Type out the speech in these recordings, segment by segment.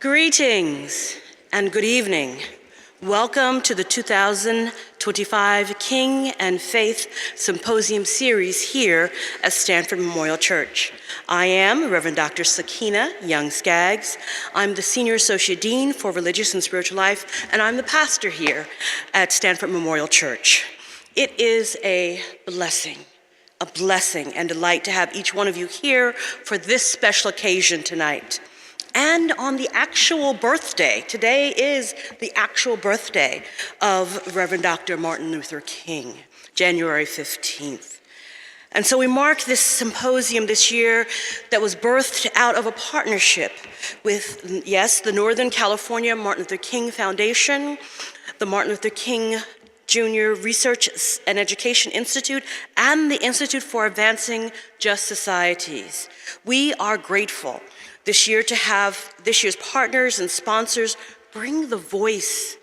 Greetings and good evening. Welcome to the 2025 King and Faith Symposium Series here at Stanford Memorial Church. I am Reverend Dr. Sakina Young-Skaggs. I'm the Senior Associate Dean for Religious and Spiritual Life, and I'm the pastor here at Stanford Memorial Church. It is a blessing and delight to have each one of you here for this special occasion tonight. And on the actual birthday, today is the actual birthday of Reverend Dr. Martin Luther King, January 15th. And so we mark this symposium this year that was birthed out of a partnership with, yes, the Northern California Martin Luther King Foundation, the Martin Luther King Jr. Research and Education Institute, and the Institute for Advancing Just Societies. We are grateful this year to have this year's partners and sponsors bring the voice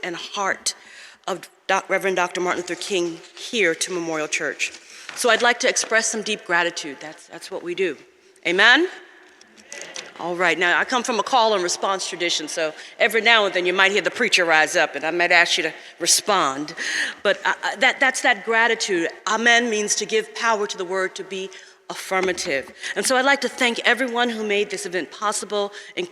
and heart of Reverend Dr. Martin Luther King here to Memorial Church. So I'd like to express some deep gratitude. That's what we do. Amen? All right, now I come from a call and response tradition, so every now and then you might hear the preacher rise up and I might ask you to respond. But that's that gratitude. Amen means to give power to the word, to be affirmative. And so I'd like to thank everyone who made this event possible, and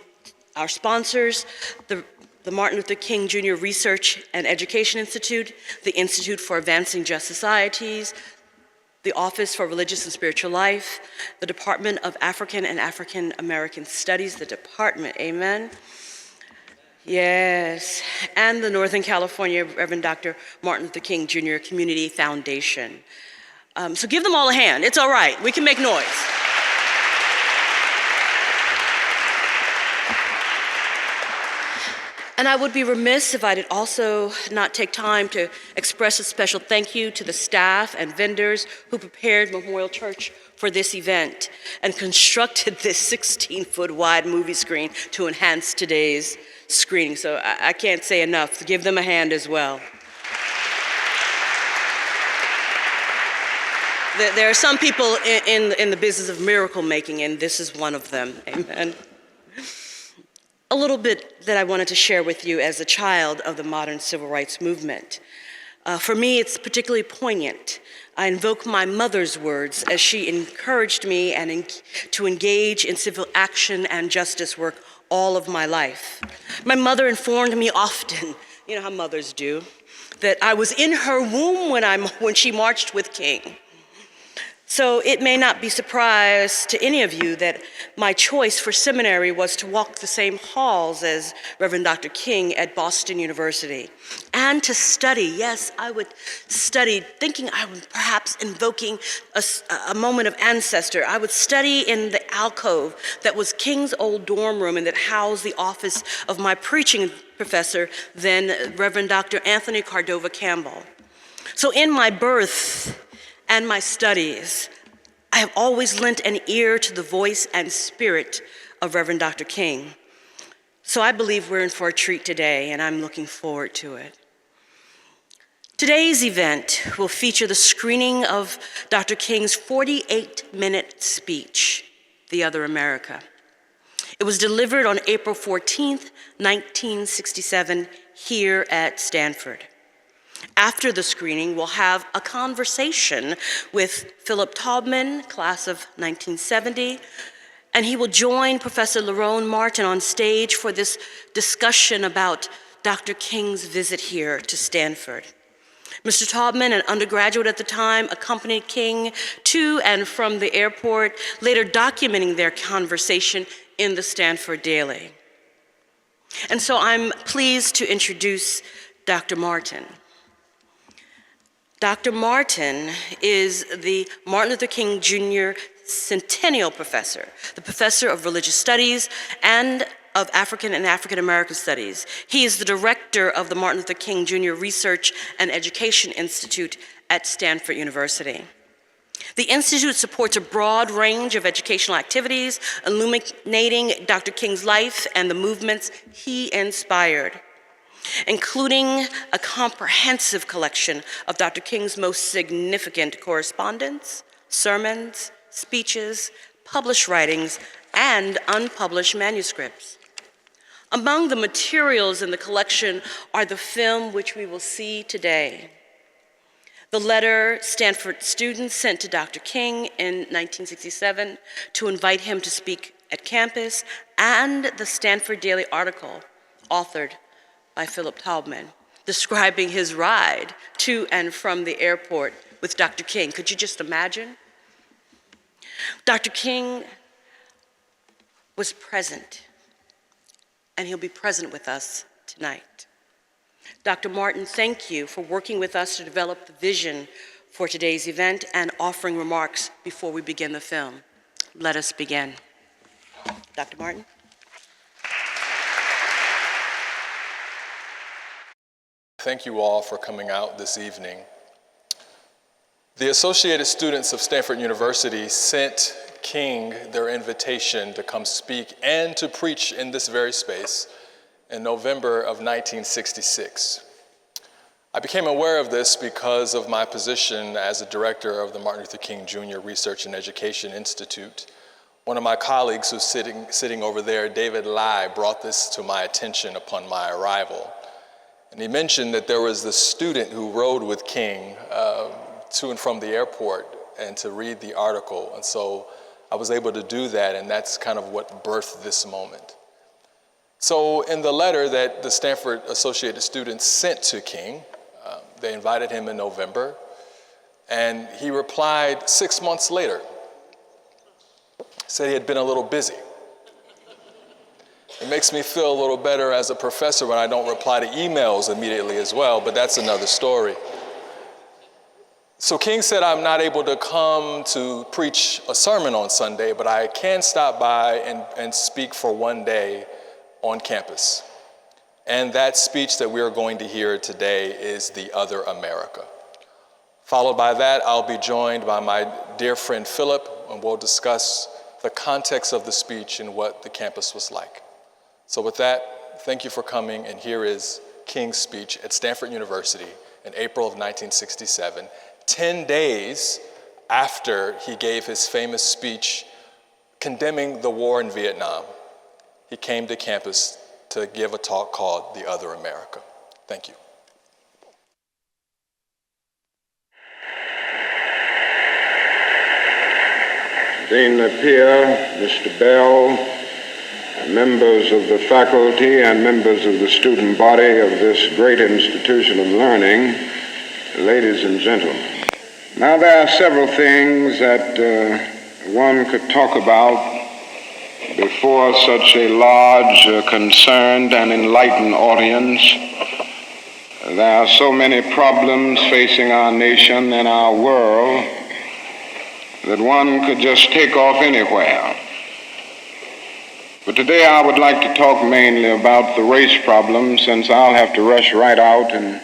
our sponsors, the Martin Luther King Jr. Research and Education Institute, the Institute for Advancing Just Societies, the Office for Religious and Spiritual Life, the Department of African and African American Studies, the department, amen? Yes, and the Northern California Reverend Dr. Martin Luther King Jr. Community Foundation. So give them all a hand. It's all right. We can make noise. And I would be remiss if I did also not take time to express a special thank you to the staff and vendors who prepared Memorial Church for this event and constructed this 16-foot wide movie screen to enhance today's screening. So I can't say enough. Give them a hand as well. There are some people in the business of miracle making, and this is one of them. Amen. A little bit that I wanted to share with you as a child of the modern civil rights movement. For me, it's particularly poignant. I invoke my mother's words as she encouraged me to engage in civil action and justice work all of my life. My mother informed me often, you know how mothers do, that I was in her womb when she marched with King. So it may not be a surprise to any of you that my choice for seminary was to walk the same halls as Reverend Dr. King at Boston University, and to study. Yes, I would study, thinking I would perhaps invoking a moment of ancestor. I would study in the alcove that was King's old dorm room and that housed the office of my preaching professor, then Reverend Dr. Anthony Cardova Campbell. So in my birth and my studies, I have always lent an ear to the voice and spirit of Reverend Dr. King. So I believe we're in for a treat today, and I'm looking forward to it. Today's event will feature the screening of Dr. King's 48-minute speech, The Other America. It was delivered on April 14th, 1967, here at Stanford. After the screening, we'll have a conversation with Philip Taubman, class of 1970, and he will join Professor Lerone Martin on stage for this discussion about Dr. King's visit here to Stanford. Mr. Taubman, an undergraduate at the time, accompanied King to and from the airport, later documenting their conversation in the Stanford Daily. And so I'm pleased to introduce Dr. Martin. Dr. Martin is the Martin Luther King Jr. Centennial Professor, the Professor of Religious Studies and of African and African American Studies. He is the director of the Martin Luther King Jr. Research and Education Institute at Stanford University. The Institute supports a broad range of educational activities, illuminating Dr. King's life and the movements he inspired, including a comprehensive collection of Dr. King's most significant correspondence, sermons, speeches, published writings, and unpublished manuscripts. Among the materials in the collection are the film which we will see today, the letter Stanford students sent to Dr. King in 1967 to invite him to speak at campus, and the Stanford Daily article authored by Philip Taubman describing his ride to and from the airport with Dr. King. Could you just imagine? Dr. King was present, and he'll be present with us tonight. Dr. Martin, thank you for working with us to develop the vision for today's event and offering remarks before we begin the film. Let us begin. Dr. Martin. Thank you all for coming out this evening. The Associated Students of Stanford University sent King their invitation to come speak and to preach in this very space in November of 1966. I became aware of this because of my position as a director of the Martin Luther King Jr. Research and Education Institute. One of my colleagues who's sitting over there, David Lai, brought this to my attention upon my arrival. And he mentioned that there was this student who rode with King to and from the airport and to read the article. And so I was able to do that, and that's kind of what birthed this moment. So in the letter that the Stanford Associated Students sent to King, they invited him in November, and he replied 6 months later. Said he had been a little busy. It makes me feel a little better as a professor when I don't reply to emails immediately as well, but that's another story. So King said, I'm not able to come to preach a sermon on Sunday, but I can stop by and speak for one day on campus. And that speech that we are going to hear today is The Other America. Followed by that, I'll be joined by my dear friend Philip, and we'll discuss the context of the speech and what the campus was like. So with that, thank you for coming, and here is King's speech at Stanford University in April of 1967, 10 days after he gave his famous speech condemning the war in Vietnam. He came to campus to give a talk called The Other America. Thank you. Dean Napier, Mr. Bell, members of the faculty and members of the student body of this great institution of learning, ladies and gentlemen. Now there are several things that one could talk about before such a large, concerned and enlightened audience. There are so many problems facing our nation and our world that one could just take off anywhere. But today I would like to talk mainly about the race problem, since I'll have to rush right out and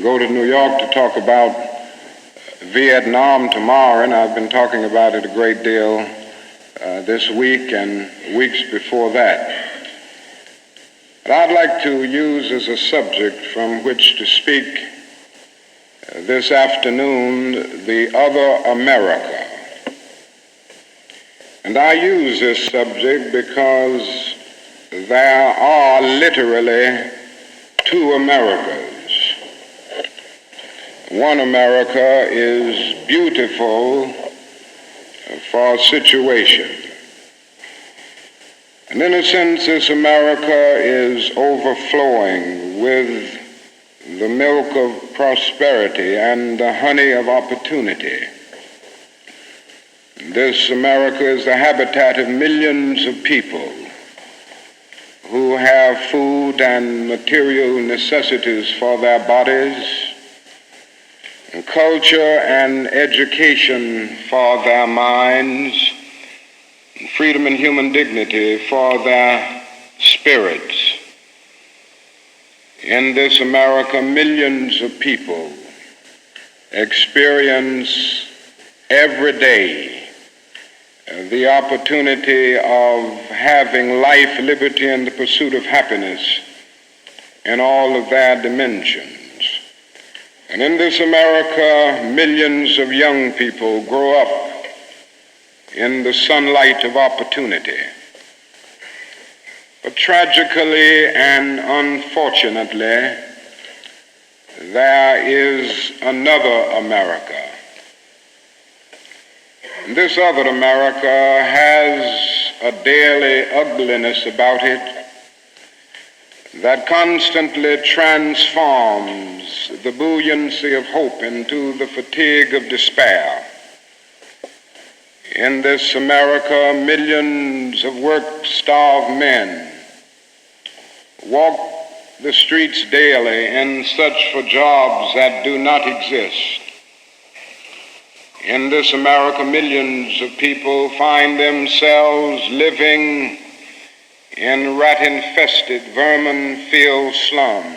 go to New York to talk about Vietnam tomorrow, and I've been talking about it a great deal this week and weeks before that. But I'd like to use as a subject from which to speak this afternoon the other America. And I use this subject because there are literally two Americas. One America is beautiful for a situation. And in a sense, this America is overflowing with the milk of prosperity and the honey of opportunity. This America is the habitat of millions of people who have food and material necessities for their bodies, and culture and education for their minds, and freedom and human dignity for their spirits. In this America, millions of people experience every day the opportunity of having life, liberty, and the pursuit of happiness in all of their dimensions. And in this America, millions of young people grow up in the sunlight of opportunity. But tragically and unfortunately, there is another America. And this other America has a daily ugliness about it that constantly transforms the buoyancy of hope into the fatigue of despair. In this America, millions of work-starved men walk the streets daily in search for jobs that do not exist. In this America, millions of people find themselves living in rat-infested, vermin-filled slums.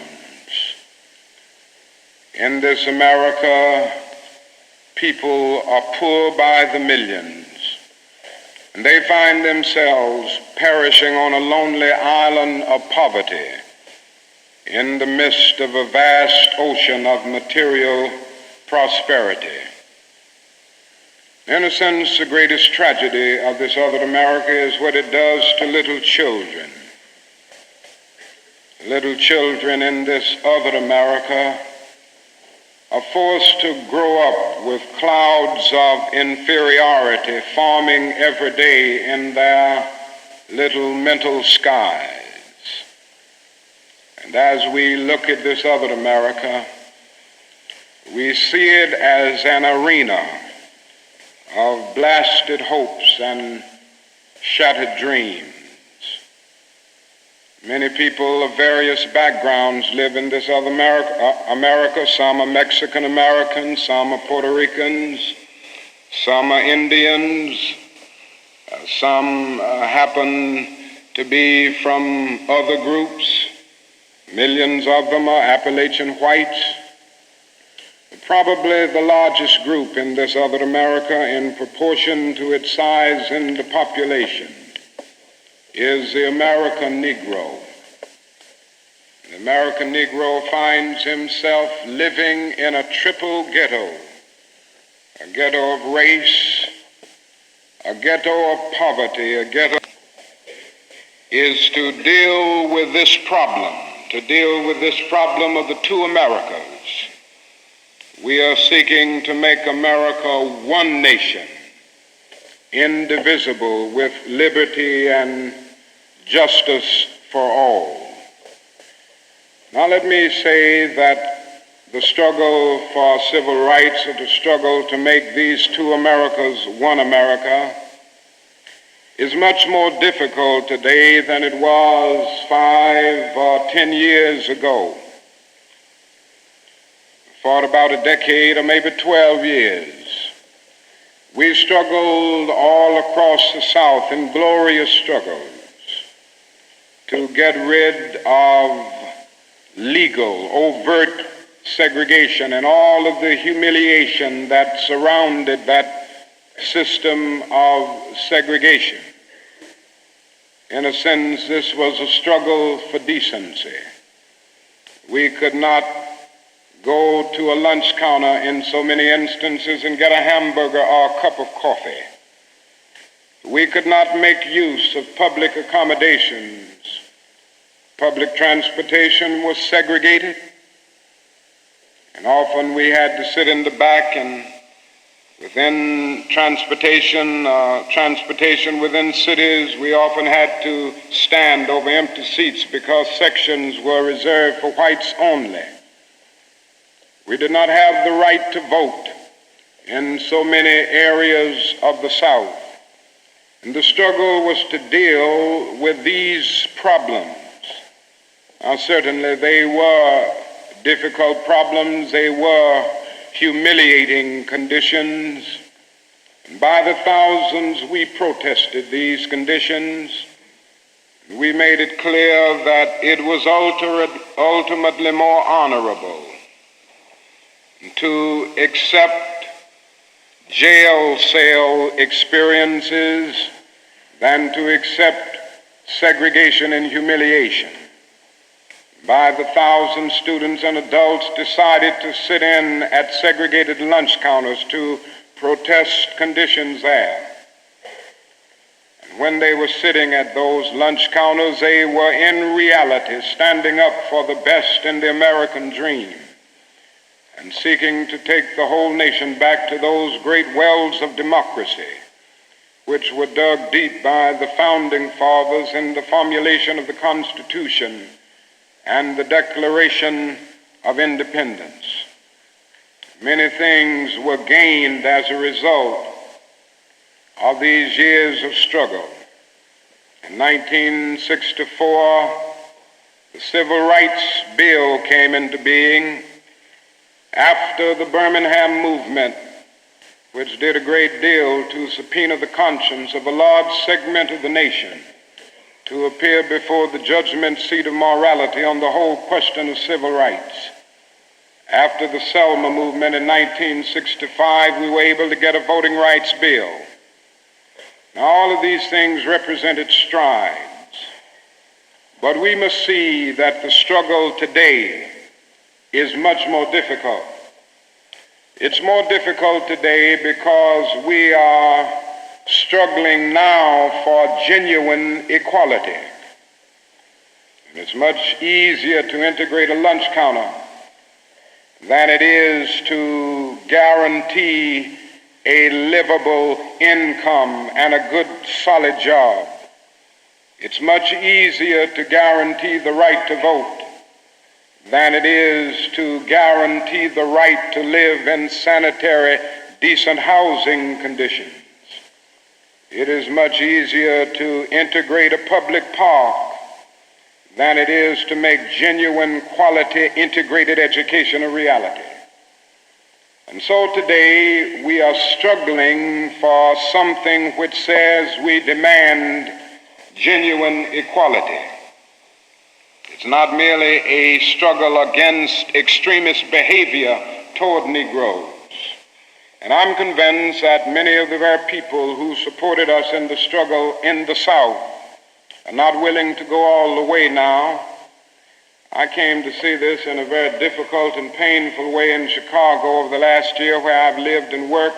In this America, people are poor by the millions, and they find themselves perishing on a lonely island of poverty in the midst of a vast ocean of material prosperity. In a sense, the greatest tragedy of this other America is what it does to little children. Little children in this other America are forced to grow up with clouds of inferiority forming every day in their little mental skies. And as we look at this other America, we see it as an arena of blasted hopes and shattered dreams. Many people of various backgrounds live in this other America. Some are Mexican Americans, some are Puerto Ricans, some are Indians, some happen to be from other groups. Millions of them are Appalachian whites. Probably the largest group in this other America in proportion to its size in the population is the American Negro. The American Negro finds himself living in a triple ghetto, a ghetto of race, a ghetto of poverty, a ghetto is to deal with this problem of the two Americas. We are seeking to make America one nation, indivisible, with liberty and justice for all. Now let me say that the struggle for civil rights, or the struggle to make these two Americas one America, is much more difficult today than it was 5 or 10 years ago. For about a decade or maybe 12 years, we struggled all across the South in glorious struggles to get rid of legal, overt segregation and all of the humiliation that surrounded that system of segregation. In a sense, this was a struggle for decency. We could not go to a lunch counter in so many instances and get a hamburger or a cup of coffee. We could not make use of public accommodations. Public transportation was segregated, and often we had to sit in the back, and within transportation within cities, we often had to stand over empty seats because sections were reserved for whites only. We did not have the right to vote in so many areas of the South. And the struggle was to deal with these problems. Now, certainly they were difficult problems. They were humiliating conditions. And by the thousands, we protested these conditions. We made it clear that it was ultimately more honorable to accept jail cell experiences than to accept segregation and humiliation. By the thousands, students and adults decided to sit in at segregated lunch counters to protest conditions there. When they were sitting at those lunch counters, they were in reality standing up for the best in the American dream and seeking to take the whole nation back to those great wells of democracy which were dug deep by the founding fathers in the formulation of the Constitution and the Declaration of Independence. Many things were gained as a result of these years of struggle. In 1964, the Civil Rights Bill came into being after the Birmingham movement, which did a great deal to subpoena the conscience of a large segment of the nation to appear before the judgment seat of morality on the whole question of civil rights. After the Selma movement in 1965, we were able to get a voting rights bill. Now, all of these things represented strides, but we must see that the struggle today is much more difficult. It's more difficult today because we are struggling now for genuine equality. And it's much easier to integrate a lunch counter than it is to guarantee a livable income and a good solid job. It's much easier to guarantee the right to vote than it is to guarantee the right to live in sanitary, decent housing conditions. It is much easier to integrate a public park than it is to make genuine quality integrated education a reality. And so today we are struggling for something which says we demand genuine equality. It's not merely a struggle against extremist behavior toward Negroes. And I'm convinced that many of the very people who supported us in the struggle in the South are not willing to go all the way now. I came to see this in a very difficult and painful way in Chicago over the last year where I've lived and worked.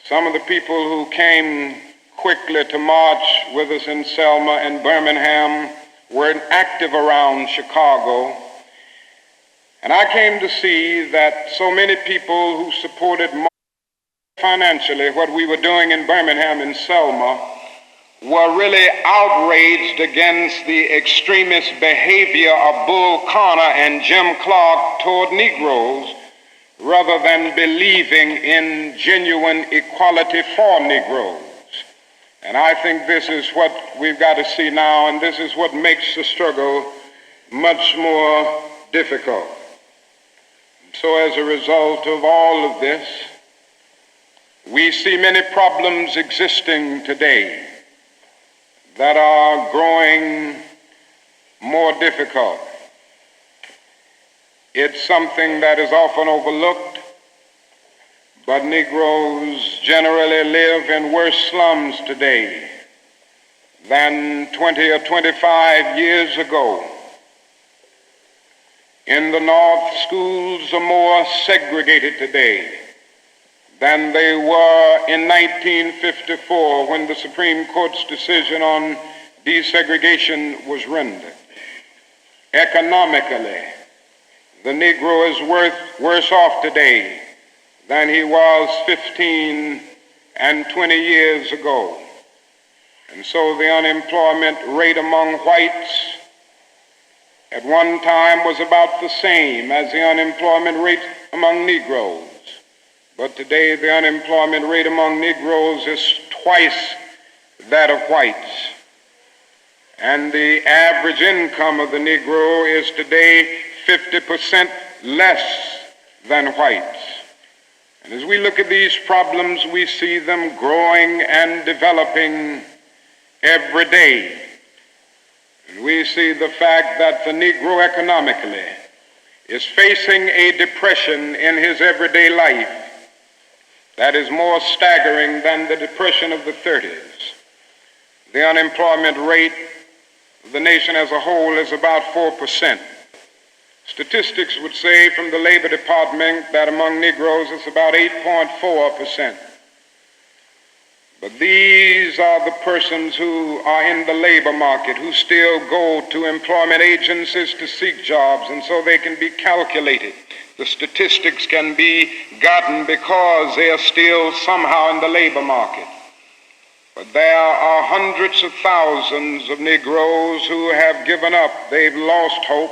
Some of the people who came quickly to march with us in Selma and Birmingham were active around Chicago. And I came to see that so many people who supported financially what we were doing in Birmingham and Selma were really outraged against the extremist behavior of Bull Connor and Jim Clark toward Negroes rather than believing in genuine equality for Negroes. And I think this is what we've got to see now, and this is what makes the struggle much more difficult. So as a result of all of this, we see many problems existing today that are growing more difficult. It's something that is often overlooked, but Negroes generally live in worse slums today than 20 or 25 years ago. In the North, schools are more segregated today than they were in 1954 when the Supreme Court's decision on desegregation was rendered. Economically, the Negro is worse off today than he was 15 and 20 years ago. And so the unemployment rate among whites at one time was about the same as the unemployment rate among Negroes. But today the unemployment rate among Negroes is twice that of whites. And the average income of the Negro is today 50% less than whites. And as we look at these problems, we see them growing and developing every day. And we see the fact that the Negro economically is facing a depression in his everyday life that is more staggering than the depression of the 30s. The unemployment rate of the nation as a whole is about 4%. Statistics would say from the Labor Department that among Negroes it's about 8.4%. But these are the persons who are in the labor market, who still go to employment agencies to seek jobs, and so they can be calculated. The statistics can be gotten because they are still somehow in the labor market. But there are hundreds of thousands of Negroes who have given up. They've lost hope.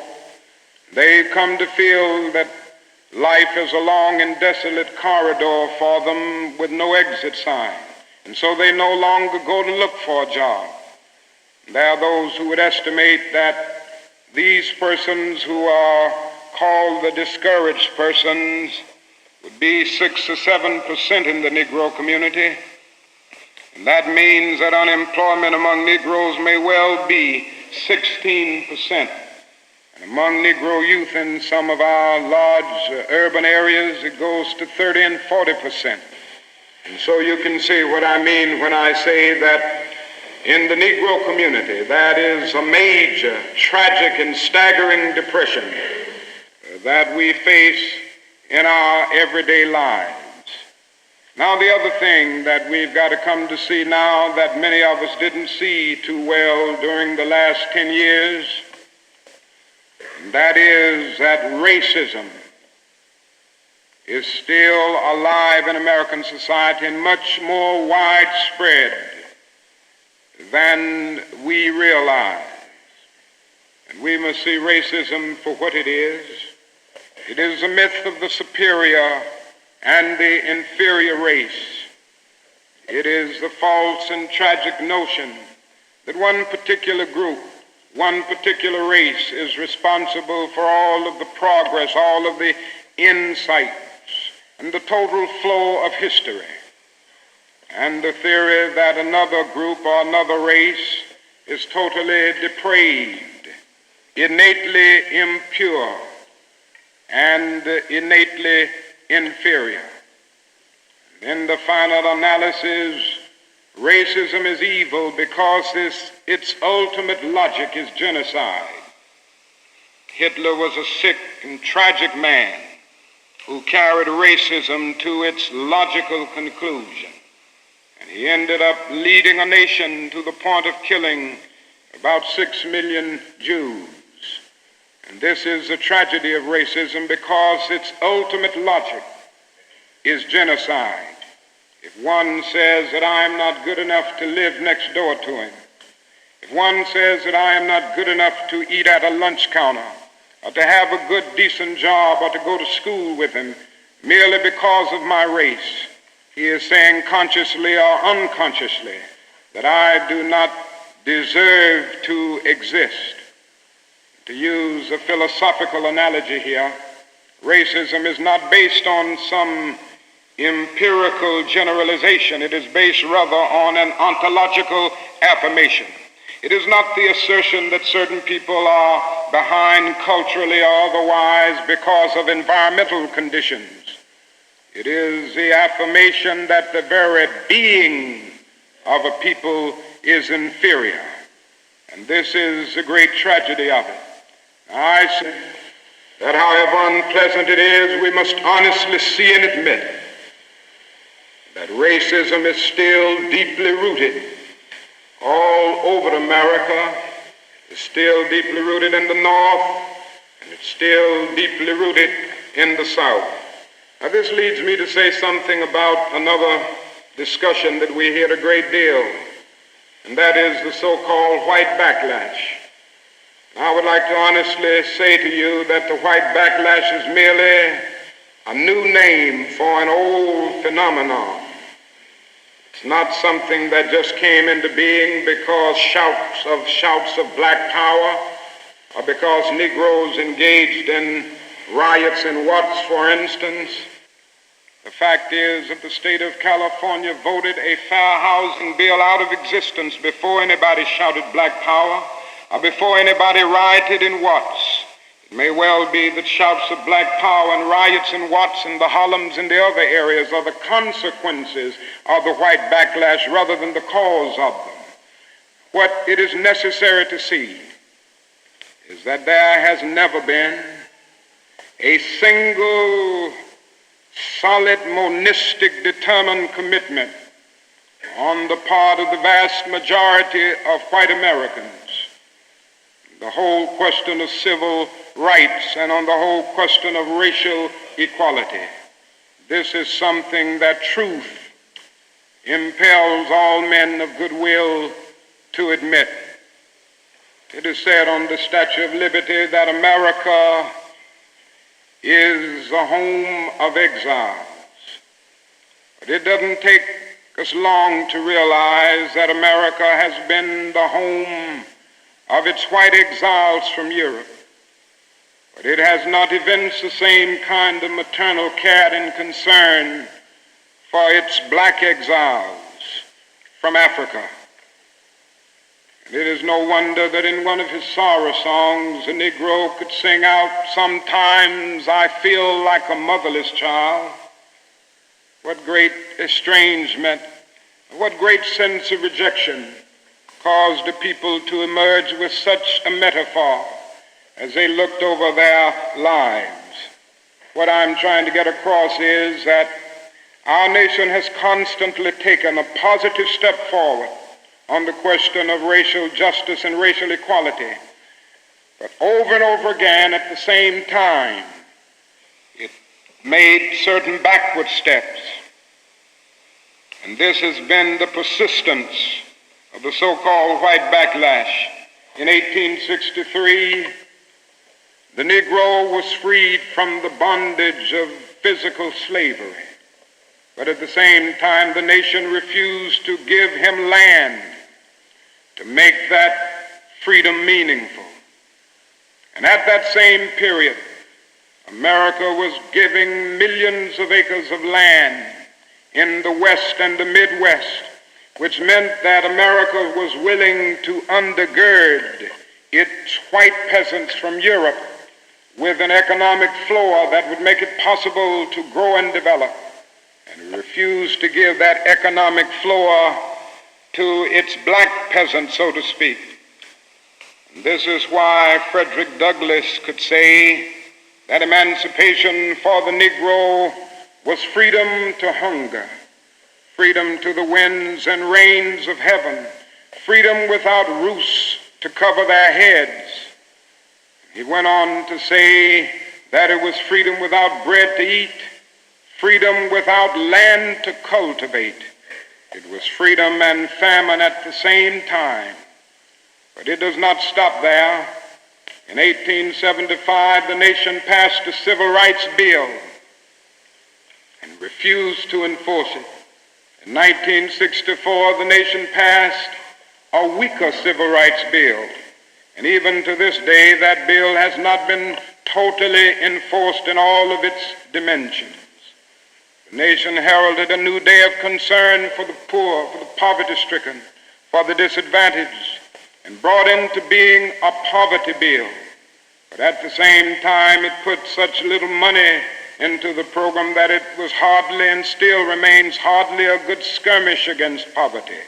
They've come to feel that life is a long and desolate corridor for them with no exit sign. And so they no longer go to look for a job. There are those who would estimate that these persons who are called the discouraged persons would be 6 or 7% in the Negro community. And that means that unemployment among Negroes may well be 16%. And among Negro youth in some of our large urban areas, it goes to 30 and 40%. And so you can see what I mean when I say that in the Negro community, that is a major, tragic, and staggering depression that we face in our everyday lives. Now, the other thing that we've got to come to see now that many of us didn't see too well during the last 10 years, that is that racism is still alive in American society and much more widespread than we realize. And we must see racism for what it is. It is a myth of the superior and the inferior race. It is the false and tragic notion that one particular group, one particular race is responsible for all of the progress, all of the insights, and the total flow of history. And the theory that another group or another race is totally depraved, innately impure, and innately inferior. In the final analysis, racism is evil because its ultimate logic is genocide. Hitler was a sick and tragic man who carried racism to its logical conclusion. And he ended up leading a nation to the point of killing about 6 million Jews. And this is the tragedy of racism because its ultimate logic is genocide. If one says that I am not good enough to live next door to him, if one says that I am not good enough to eat at a lunch counter, or to have a good, decent job, or to go to school with him, merely because of my race, he is saying consciously or unconsciously that I do not deserve to exist. To use a philosophical analogy here, racism is not based on some empirical generalization. It is based rather on an ontological affirmation. It is not the assertion that certain people are behind culturally or otherwise because of environmental conditions. It is the affirmation that the very being of a people is inferior. And this is the great tragedy of it. I say that however unpleasant it is, we must honestly see and admit that racism is still deeply rooted all over America. It's still deeply rooted in the North, and it's still deeply rooted in the South. Now, this leads me to say something about another discussion that we hear a great deal, and that is the so-called white backlash. I would like to honestly say to you that the white backlash is merely a new name for an old phenomenon. It's not something that just came into being because shouts of black power, or because Negroes engaged in riots in Watts, for instance. The fact is that the state of California voted a fair housing bill out of existence before anybody shouted black power, or before anybody rioted in Watts. It may well be that shouts of black power and riots in Watts and the Harlems and the other areas are the consequences of the white backlash rather than the cause of them. What it is necessary to see is that there has never been a single solid, monistic, determined commitment on the part of the vast majority of white Americans, the whole question of civil rights and on the whole question of racial equality. This is something that truth impels all men of goodwill to admit. It is said on the Statue of Liberty that America is the home of exiles. But it doesn't take us long to realize that America has been the home of its white exiles from Europe. But it has not evinced the same kind of maternal care and concern for its black exiles from Africa. And it is no wonder that in one of his sorrow songs, the Negro could sing out, "Sometimes I feel like a motherless child." What great estrangement, what great sense of rejection caused the people to emerge with such a metaphor as they looked over their lives. What I'm trying to get across is that our nation has constantly taken a positive step forward on the question of racial justice and racial equality. But over and over again at the same time, it made certain backward steps. And this has been the persistence of the so-called white backlash. In 1863, the Negro was freed from the bondage of physical slavery. But at the same time, the nation refused to give him land to make that freedom meaningful. And at that same period, America was giving millions of acres of land in the West and the Midwest, which meant that America was willing to undergird its white peasants from Europe with an economic floor that would make it possible to grow and develop, and refused to give that economic floor to its black peasants, so to speak. And this is why Frederick Douglass could say that emancipation for the Negro was freedom to hunger, freedom to the winds and rains of heaven, freedom without roofs to cover their heads. He went on to say that it was freedom without bread to eat, freedom without land to cultivate. It was freedom and famine at the same time. But it does not stop there. In 1875, the nation passed a civil rights bill and refused to enforce it. In 1964, the nation passed a weaker civil rights bill. And even to this day, that bill has not been totally enforced in all of its dimensions. The nation heralded a new day of concern for the poor, for the poverty-stricken, for the disadvantaged, and brought into being a poverty bill. But at the same time, it put such little money into the program that it was hardly and still remains hardly a good skirmish against poverty.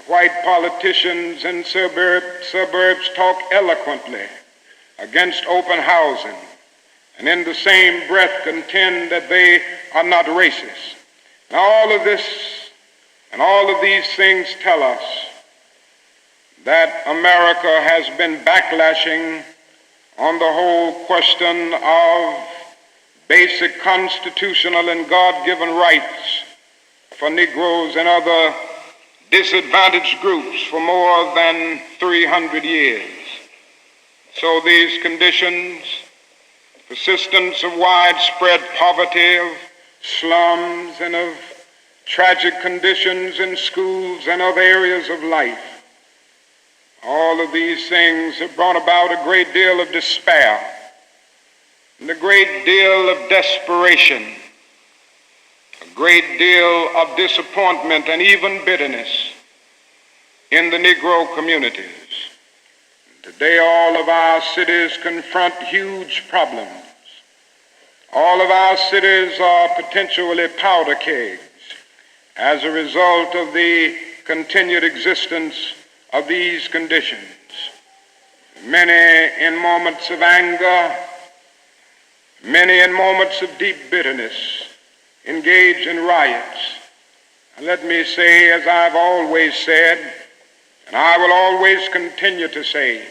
White politicians in suburbs talk eloquently against open housing, and in the same breath contend that they are not racist. Now all of this and all of these things tell us that America has been backlashing on the whole question of basic constitutional and God-given rights for Negroes and other disadvantaged groups for more than 300 years. So these conditions, persistence of widespread poverty, of slums, and of tragic conditions in schools and other areas of life, all of these things have brought about a great deal of despair and a great deal of desperation, a great deal of disappointment and even bitterness in the Negro communities. Today, all of our cities confront huge problems. All of our cities are potentially powder kegs as a result of the continued existence of these conditions. Many in moments of anger, many in moments of deep bitterness, engage in riots. And let me say, as I've always said, and I will always continue to say,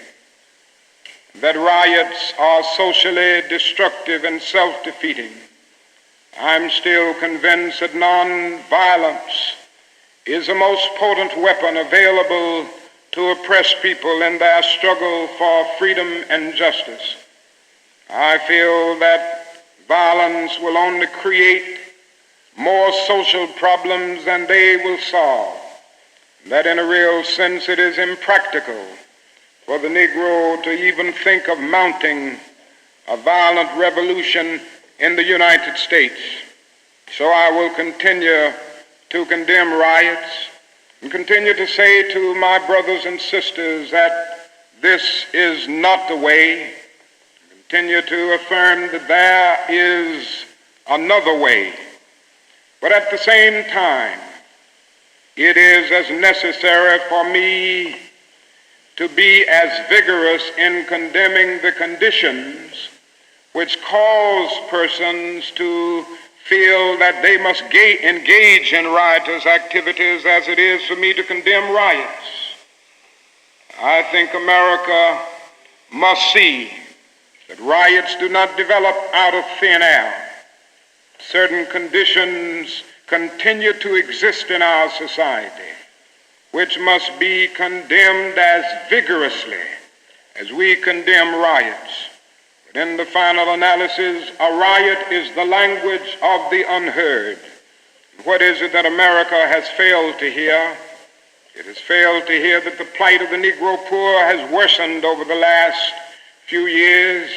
that riots are socially destructive and self-defeating. I'm still convinced that nonviolence is the most potent weapon available to oppress people in their struggle for freedom and justice. I feel that violence will only create more social problems than they will solve. That in a real sense it is impractical for the Negro to even think of mounting a violent revolution in the United States. So I will continue to condemn riots and continue to say to my brothers and sisters that this is not the way. Continue to affirm that there is another way. But at the same time, it is as necessary for me to be as vigorous in condemning the conditions which cause persons to feel that they must engage in riotous activities as it is for me to condemn riots. I think America must see that riots do not develop out of thin air. Certain conditions continue to exist in our society, which must be condemned as vigorously as we condemn riots. But in the final analysis, a riot is the language of the unheard. What is it that America has failed to hear? It has failed to hear that the plight of the Negro poor has worsened over the last few years.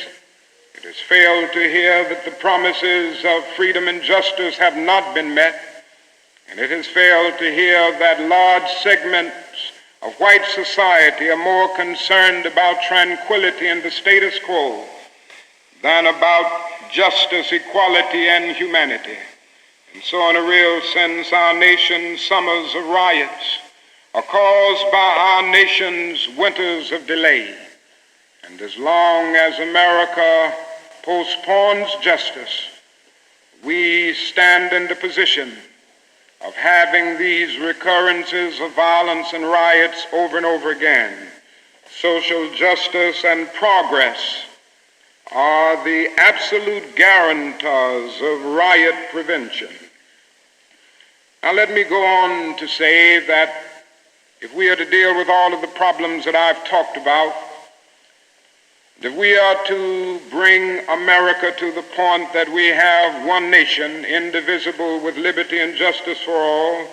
It has failed to hear that the promises of freedom and justice have not been met. And it has failed to hear that large segments of white society are more concerned about tranquility and the status quo than about justice, equality, and humanity. And so in a real sense, our nation's summers of riots are caused by our nation's winters of delay. And as long as America postpones justice, we stand in the position of having these recurrences of violence and riots over and over again. Social justice and progress are the absolute guarantors of riot prevention. Now let me go on to say that if we are to deal with all of the problems that I've talked about, if we are to bring America to the point that we have one nation, indivisible, with liberty and justice for all,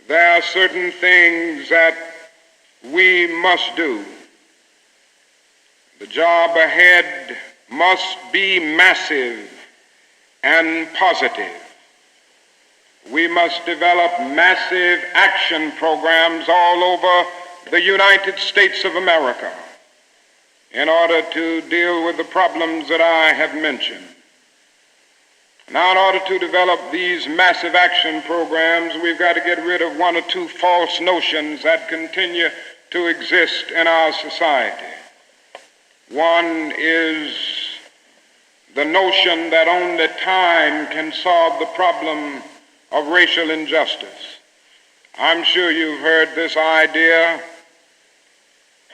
there are certain things that we must do. The job ahead must be massive and positive. We must develop massive action programs all over the United States of America in order to deal with the problems that I have mentioned. Now, in order to develop these massive action programs, we've got to get rid of one or two false notions that continue to exist in our society. One is the notion that only time can solve the problem of racial injustice. I'm sure you've heard this idea.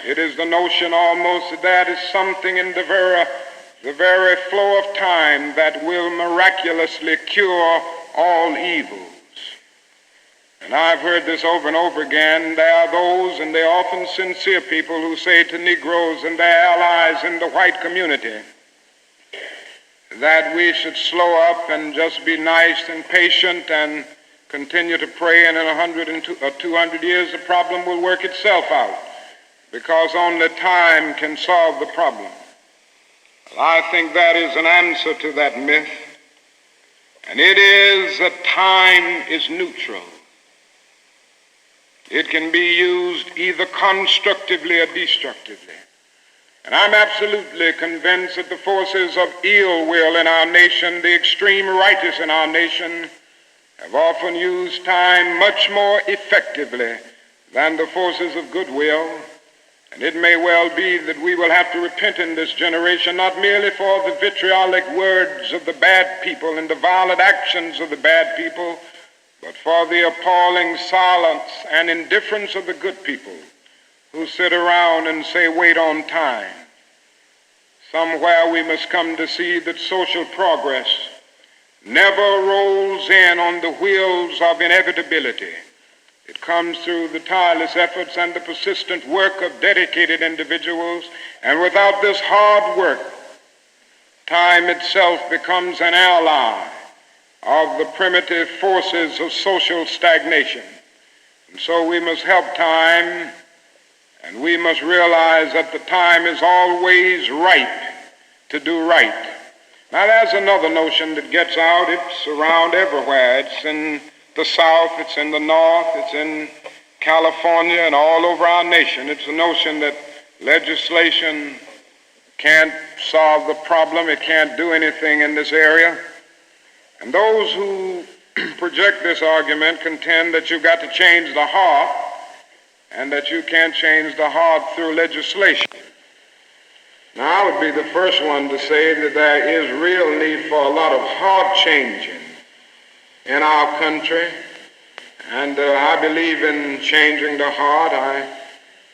It is the notion almost that that is something in the very flow of time that will miraculously cure all evils. And I've heard this over and over again. There are those, and they're often sincere people, who say to Negroes and their allies in the white community that we should slow up and just be nice and patient and continue to pray, and in 100 or 200 years the problem will work itself out, because only time can solve the problem. I think that is an answer to that myth, and it is that time is neutral. It can be used either constructively or destructively. And I'm absolutely convinced that the forces of ill will in our nation, the extreme righteous in our nation, have often used time much more effectively than the forces of goodwill. And it may well be that we will have to repent in this generation, not merely for the vitriolic words of the bad people and the violent actions of the bad people, but for the appalling silence and indifference of the good people who sit around and say, wait on time. Somewhere we must come to see that social progress never rolls in on the wheels of inevitability. It comes through the tireless efforts and the persistent work of dedicated individuals, and without this hard work, time itself becomes an ally of the primitive forces of social stagnation. And so we must help time, and we must realize that the time is always ripe to do right. Now there's another notion that gets out. It's around everywhere. It's in the South, it's in the North, it's in California and all over our nation. It's the notion that legislation can't solve the problem. It can't do anything in this area. And those who project this argument contend that you've got to change the heart and that you can't change the heart through legislation. Now, I would be the first one to say that there is real need for a lot of heart changing in our country. And I believe in changing the heart. I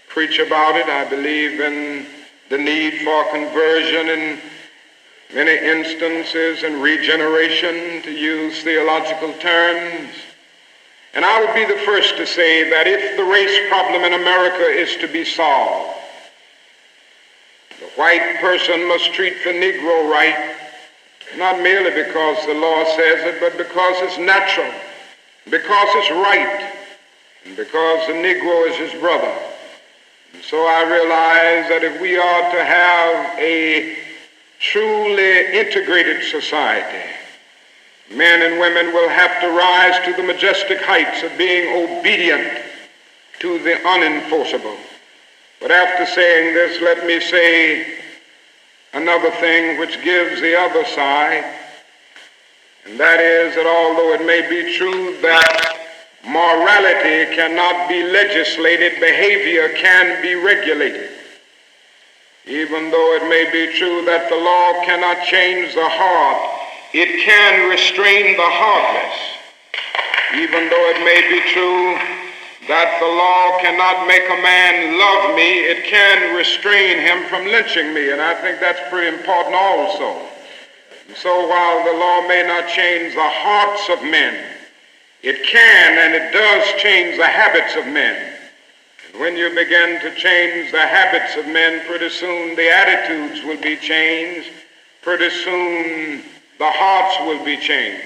preach about it. I believe in the need for conversion in many instances and regeneration, to use theological terms. And I would be the first to say that if the race problem in America is to be solved, the white person must treat the Negro right, not merely because the law says it, but because it's natural, because it's right, and because the Negro is his brother. And so I realize that if we are to have a truly integrated society, men and women will have to rise to the majestic heights of being obedient to the unenforceable. But after saying this, let me say another thing which gives the other side, and that is that although it may be true that morality cannot be legislated, behavior can be regulated. Even though it may be true that the law cannot change the heart, it can restrain the heartless. Even though it may be true that the law cannot make a man love me, it can restrain him from lynching me, and I think that's pretty important also. And so while the law may not change the hearts of men, it can and it does change the habits of men. When you begin to change the habits of men, pretty soon the attitudes will be changed. Pretty soon the hearts will be changed.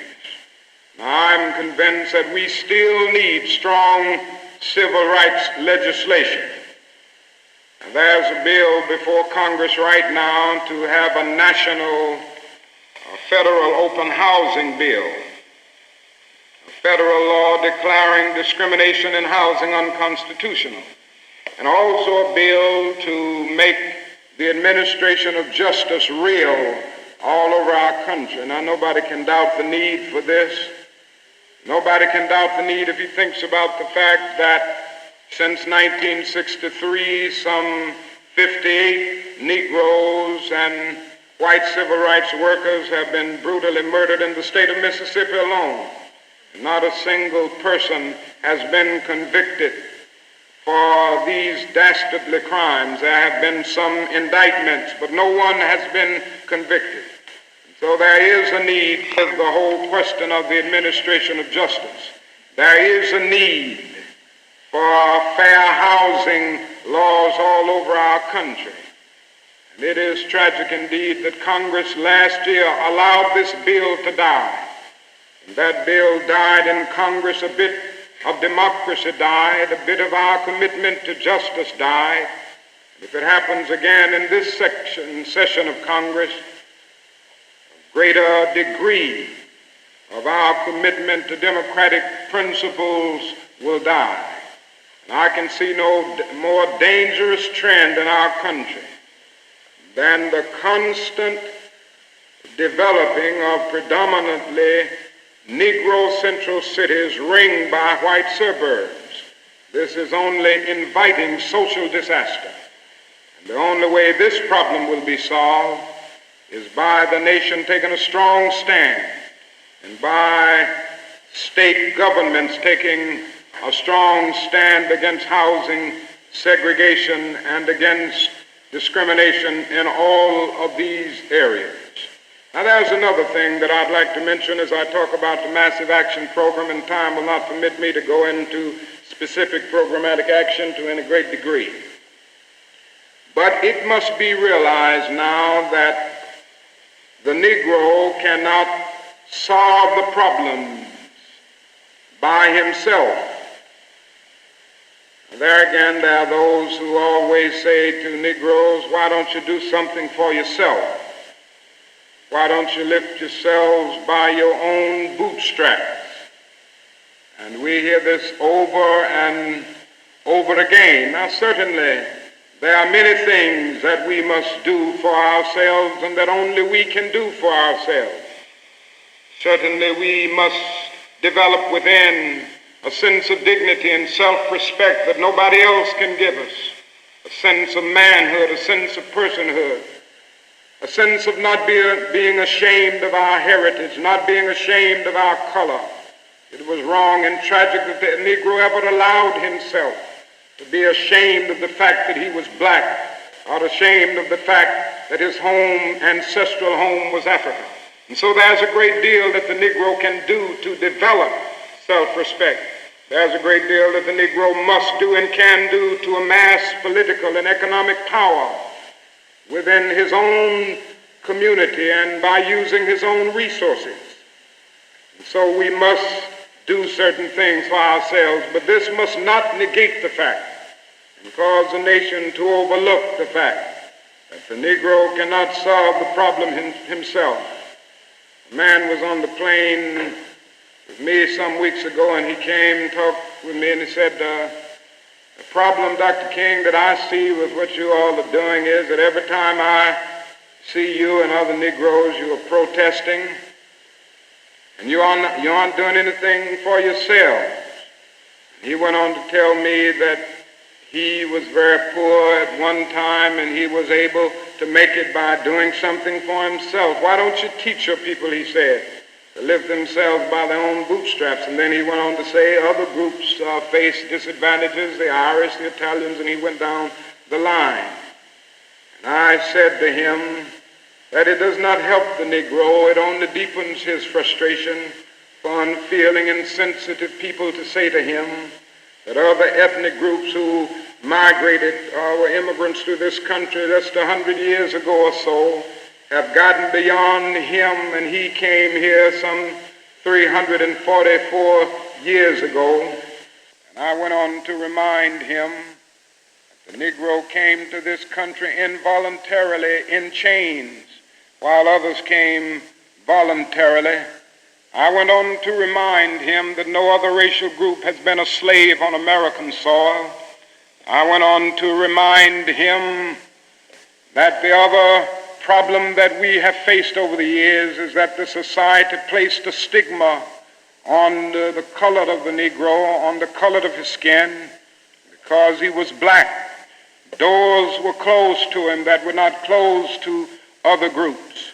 Now, I'm convinced that we still need strong civil rights legislation. And there's a bill before Congress right now to have a national federal open housing bill. A federal law declaring discrimination in housing unconstitutional. And also a bill to make the administration of justice real all over our country. Now, nobody can doubt the need for this. Nobody can doubt the need if he thinks about the fact that since 1963, some 58 Negroes and white civil rights workers have been brutally murdered in the state of Mississippi alone. Not a single person has been convicted for these dastardly crimes. There have been some indictments, but no one has been convicted. So there is a need for the whole question of the administration of justice. There is a need for fair housing laws all over our country. And it is tragic indeed that Congress last year allowed this bill to die. And that bill died in Congress. A bit of democracy died, a bit of our commitment to justice died. If it happens again in this session of Congress, a greater degree of our commitment to democratic principles will die. And I can see no more dangerous trend in our country than the constant developing of predominantly Negro central cities ringed by white suburbs. This is only inviting social disaster. And the only way this problem will be solved is by the nation taking a strong stand and by state governments taking a strong stand against housing segregation and against discrimination in all of these areas. Now, there's another thing that I'd like to mention as I talk about the Massive Action Program, and time will not permit me to go into specific programmatic action to any great degree. But it must be realized now that the Negro cannot solve the problems by himself. There again, there are those who always say to Negroes, why don't you do something for yourself? Why don't you lift yourselves by your own bootstraps? And we hear this over and over again. Now, certainly, there are many things that we must do for ourselves and that only we can do for ourselves. Certainly, we must develop within a sense of dignity and self-respect that nobody else can give us, a sense of manhood, a sense of personhood, a sense of not being ashamed of our heritage, not being ashamed of our color. It was wrong and tragic that the Negro ever allowed himself to be ashamed of the fact that he was black, or ashamed of the fact that his home, ancestral home, was Africa. And so there's a great deal that the Negro can do to develop self-respect. There's a great deal that the Negro must do and can do to amass political and economic power within his own community and by using his own resources. And so we must do certain things for ourselves, but this must not negate the fact and cause the nation to overlook the fact that the Negro cannot solve the problem himself. A man was on the plane with me some weeks ago, and he came and talked with me, and he said, the problem, Dr. King, that I see with what you all are doing is that every time I see you and other Negroes, you are protesting, and you aren't doing anything for yourselves. He went on to tell me that he was very poor at one time, and he was able to make it by doing something for himself. Why don't you teach your people, he said, to lift themselves by their own bootstraps? And then he went on to say other groups face disadvantages, the Irish, the Italians, and he went down the line. And I said to him that it does not help the Negro, it only deepens his frustration for unfeeling and sensitive people to say to him that other ethnic groups who migrated or were immigrants to this country just 100 years ago or so have gotten beyond him, and he came here some 344 years ago. And I went on to remind him that the Negro came to this country involuntarily in chains, while others came voluntarily. I went on to remind him that no other racial group has been a slave on American soil. I went on to remind him that the other problem that we have faced over the years is that the society placed a stigma on the color of the Negro, on the color of his skin, because he was black. Doors were closed to him that were not closed to other groups.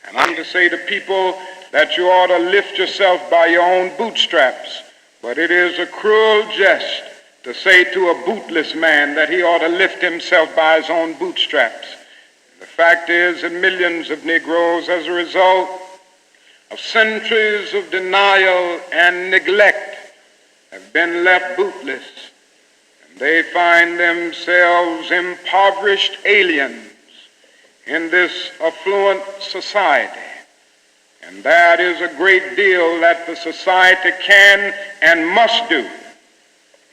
And I'm to say to people that you ought to lift yourself by your own bootstraps, but it is a cruel jest to say to a bootless man that he ought to lift himself by his own bootstraps. The fact is that millions of Negroes, as a result of centuries of denial and neglect, have been left bootless, and they find themselves impoverished aliens in this affluent society. And that is a great deal that the society can and must do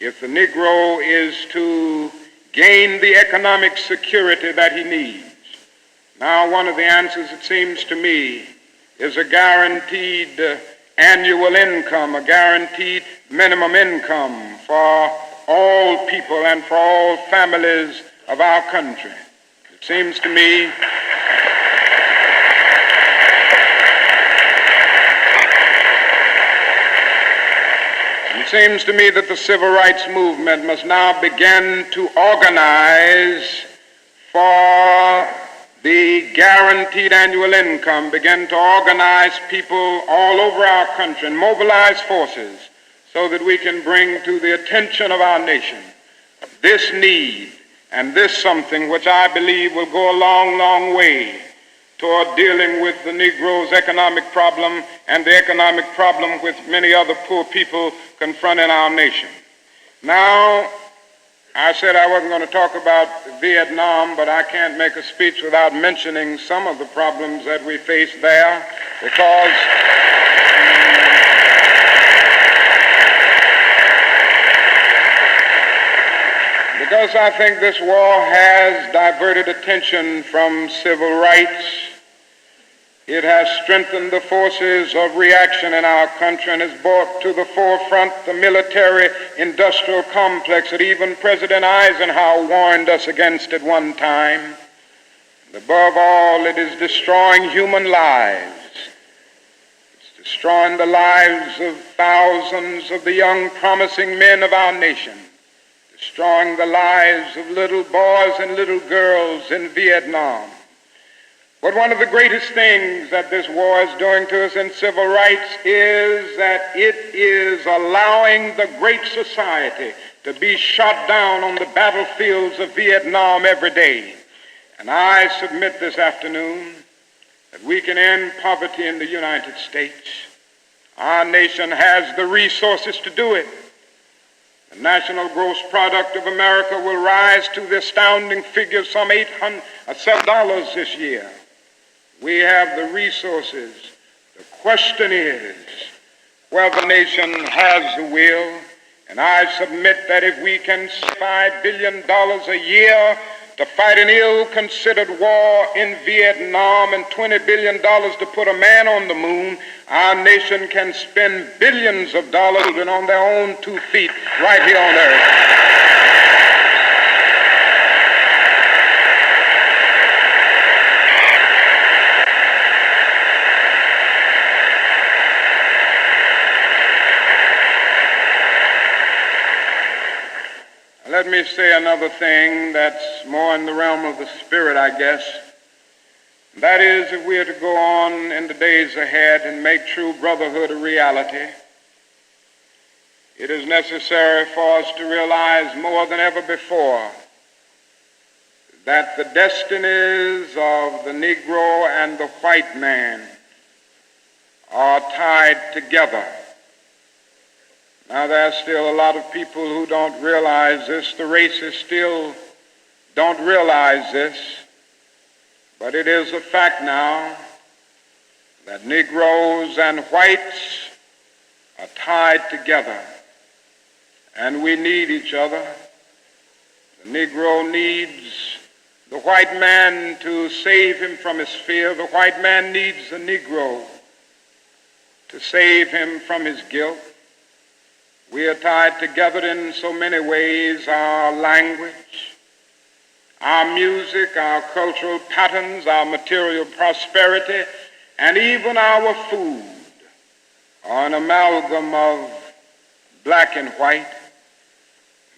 if the Negro is to gain the economic security that he needs. Now, one of the answers, it seems to me, is a guaranteed annual income, a guaranteed minimum income for all people and for all families of our country. It seems to me that the civil rights movement must now begin to organize for the guaranteed annual income, begin to organize people all over our country and mobilize forces so that we can bring to the attention of our nation this need and this something which I believe will go a long, long way toward dealing with the Negro's economic problem and the economic problem which many other poor people confront in our nation. Now, I said I wasn't going to talk about Vietnam, but I can't make a speech without mentioning some of the problems that we face there because I think this war has diverted attention from civil rights. It has strengthened the forces of reaction in our country and has brought to the forefront the military-industrial complex that even President Eisenhower warned us against at one time. And above all, it is destroying human lives. It's destroying the lives of thousands of the young, promising men of our nation, destroying the lives of little boys and little girls in Vietnam. But one of the greatest things that this war is doing to us in civil rights is that it is allowing the great society to be shot down on the battlefields of Vietnam every day. And I submit this afternoon that we can end poverty in the United States. Our nation has the resources to do it. The national gross product of America will rise to the astounding figure of some $7 this year. We have the resources. The question is whether the nation has the will. And I submit that if we can spend $5 billion a year to fight an ill-considered war in Vietnam and $20 billion to put a man on the moon, our nation can spend billions of dollars on their own 2 feet right here on earth. Let me say another thing that's more in the realm of the spirit, I guess. That is, if we are to go on in the days ahead and make true brotherhood a reality, it is necessary for us to realize more than ever before that the destinies of the Negro and the white man are tied together. Now, there's still a lot of people who don't realize this. The racists still don't realize this. But it is a fact now that Negroes and whites are tied together. And we need each other. The Negro needs the white man to save him from his fear. The white man needs the Negro to save him from his guilt. We are tied together in so many ways: our language, our music, our cultural patterns, our material prosperity, and even our food are an amalgam of black and white.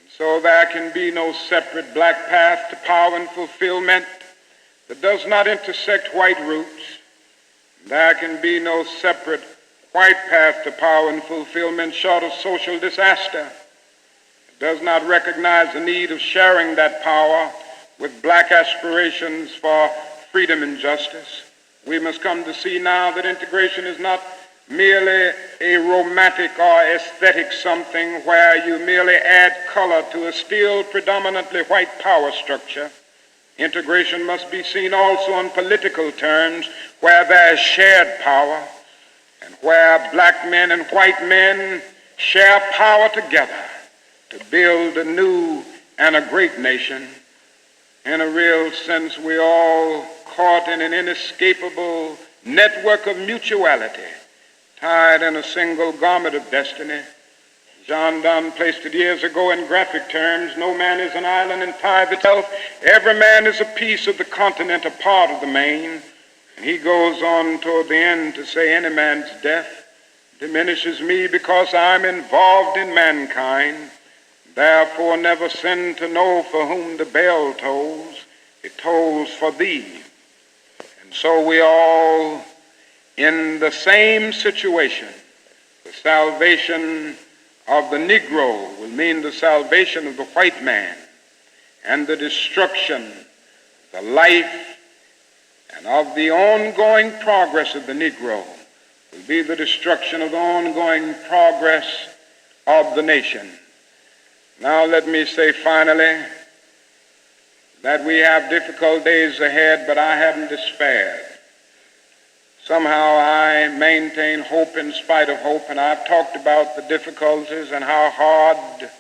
And so there can be no separate black path to power and fulfillment that does not intersect white roots. There can be no separate white path to power and fulfillment short of social disaster. It does not recognize the need of sharing that power with black aspirations for freedom and justice. We must come to see now that integration is not merely a romantic or aesthetic something where you merely add color to a still predominantly white power structure. Integration must be seen also in political terms where there is shared power, and where black men and white men share power together to build a new and a great nation. In a real sense, we're all caught in an inescapable network of mutuality, tied in a single garment of destiny. John Donne placed it years ago in graphic terms: no man is an island entire itself. Every man is a piece of the continent, a part of the main. And he goes on toward the end to say, any man's death diminishes me because I'm involved in mankind. Therefore never sin to know for whom the bell tolls. It tolls for thee So we all in the same situation. The salvation of the Negro will mean the salvation of the white man, and the destruction, the life, and of the ongoing progress of the Negro will be the destruction of the ongoing progress of the nation. Now let me say finally that we have difficult days ahead, but I haven't despaired. Somehow I maintain hope in spite of hope, and I've talked about the difficulties and how hard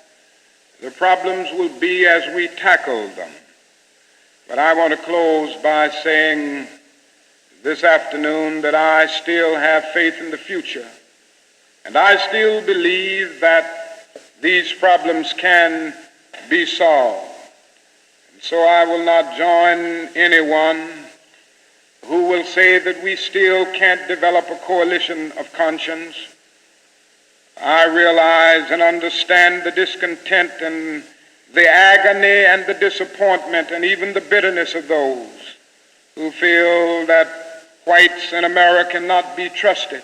the problems will be as we tackle them. But I want to close by saying this afternoon that I still have faith in the future, and I still believe that these problems can be solved. And so I will not join anyone who will say that we still can't develop a coalition of conscience. I realize and understand the discontent and the agony and the disappointment and even the bitterness of those who feel that whites in America cannot be trusted.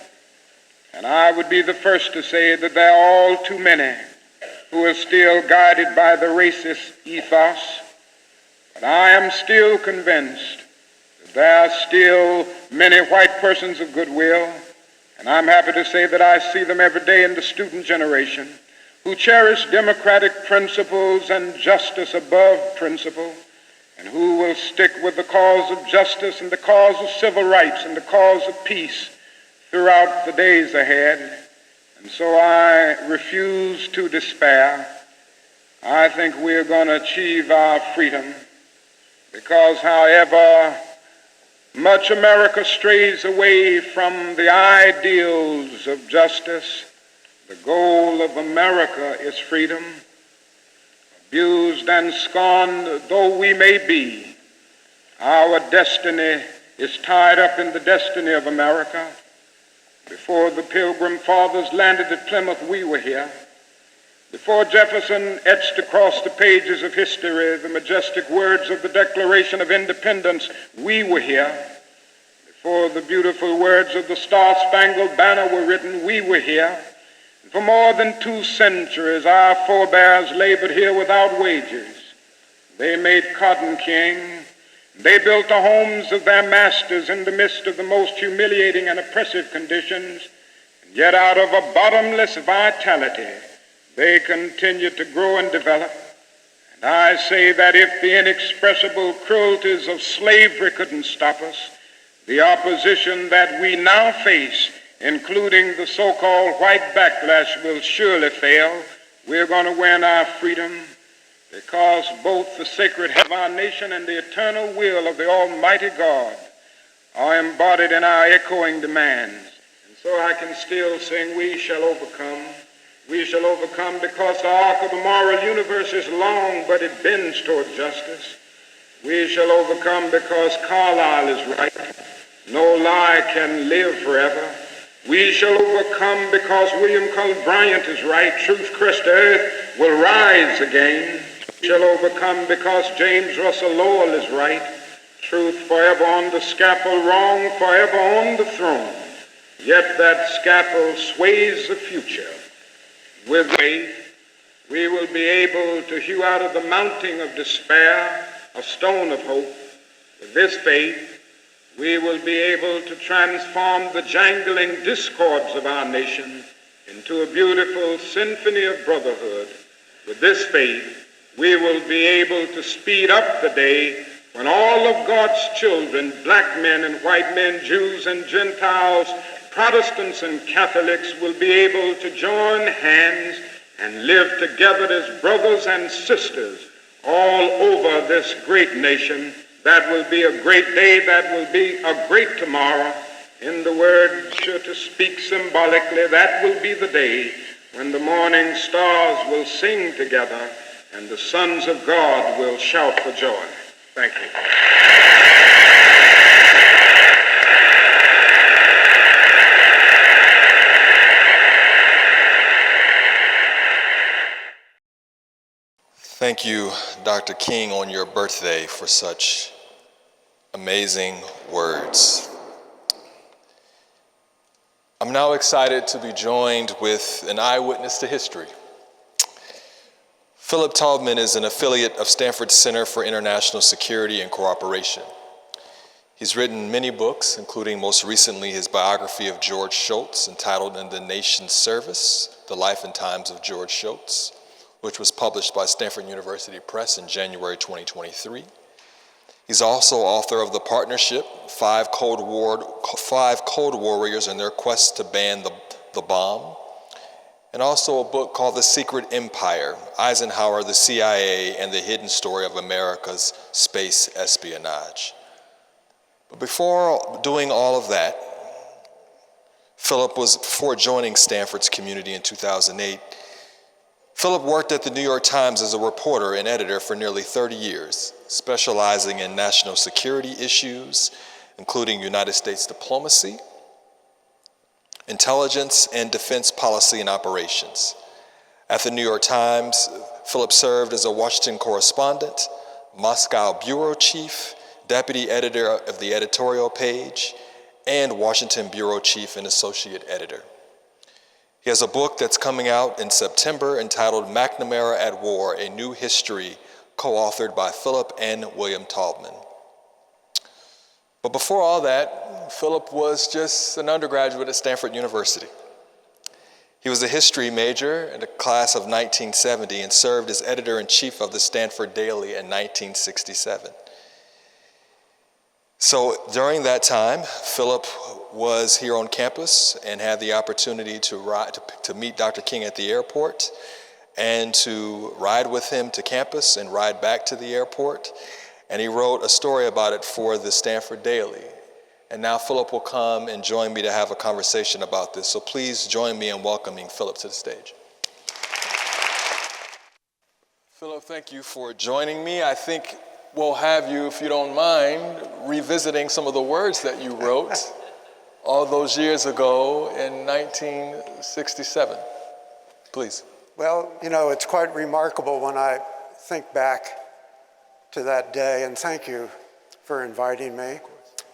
And I would be the first to say that there are all too many who are still guided by the racist ethos. But I am still convinced that there are still many white persons of goodwill, and I'm happy to say that I see them every day in the student generation, who cherish democratic principles and justice above principle, and who will stick with the cause of justice and the cause of civil rights and the cause of peace throughout the days ahead. And so I refuse to despair. I think we're going to achieve our freedom, because however much America strays away from the ideals of justice, the goal of America is freedom. Abused and scorned though we may be, our destiny is tied up in the destiny of America. Before the Pilgrim Fathers landed at Plymouth, we were here. Before Jefferson etched across the pages of history the majestic words of the Declaration of Independence, we were here. Before the beautiful words of the Star-Spangled Banner were written, we were here. And for more than 2 centuries, our forebears labored here without wages. They made cotton king. They built the homes of their masters in the midst of the most humiliating and oppressive conditions. And yet out of a bottomless vitality, they continued to grow and develop. And I say that if the inexpressible cruelties of slavery couldn't stop us, the opposition that we now face, including the so-called white backlash, will surely fail. We're going to win our freedom, because both the sacred health of our nation and the eternal will of the Almighty God are embodied in our echoing demands. And so I can still sing, we shall overcome. We shall overcome because the arc of the moral universe is long, but it bends toward justice. We shall overcome because Carlyle is right. No lie can live forever. We shall overcome because William Cullen Bryant is right. Truth crushed earth will rise again. We shall overcome because James Russell Lowell is right. Truth forever on the scaffold, wrong forever on the throne. Yet that scaffold sways the future. With faith, we will be able to hew out of the mounting of despair a stone of hope. With this faith, we will be able to transform the jangling discords of our nation into a beautiful symphony of brotherhood. With this faith, we will be able to speed up the day when all of God's children, black men and white men, Jews and Gentiles, Protestants and Catholics, will be able to join hands and live together as brothers and sisters all over this great nation. That will be a great day. That will be a great tomorrow. In the word to speak symbolically, that will be the day when the morning stars will sing together and the sons of God will shout for joy. Thank you. Thank you, Dr. King, on your birthday for such Amazing words. I'm now excited to be joined with an eyewitness to history. Philip Taubman is an affiliate of Stanford Center for International Security and Cooperation. He's written many books, including most recently his biography of George Shultz entitled In the Nation's Service, The Life and Times of George Shultz, which was published by Stanford University Press in January 2023. He's also author of The Partnership, Five Cold Warriors and Their Quest to Ban the Bomb, and also a book called The Secret Empire, Eisenhower, the CIA, and the Hidden Story of America's Space Espionage. But before doing all of that, before joining Stanford's community in 2008, Philip worked at the New York Times as a reporter and editor for nearly 30 years, specializing in national security issues, including United States diplomacy, intelligence, and defense policy and operations. At the New York Times, Philip served as a Washington correspondent, Moscow bureau chief, deputy editor of the editorial page, and Washington bureau chief and associate editor. He has a book that's coming out in September entitled McNamara at War, A New History, co-authored by Philip and William Taubman. But before all that, Philip was just an undergraduate at Stanford University. He was a history major in the class of 1970 and served as editor-in-chief of the Stanford Daily in 1967. So during that time, Philip was here on campus and had the opportunity to meet Dr. King at the airport and to ride with him to campus and ride back to the airport. And he wrote a story about it for the Stanford Daily. And now Philip will come and join me to have a conversation about this. So please join me in welcoming Philip to the stage. Philip, thank you for joining me. I think we'll have you, if you don't mind, revisiting some of the words that you wrote all those years ago in 1967. Please. Well, you know, it's quite remarkable when I think back to that day, and thank you for inviting me.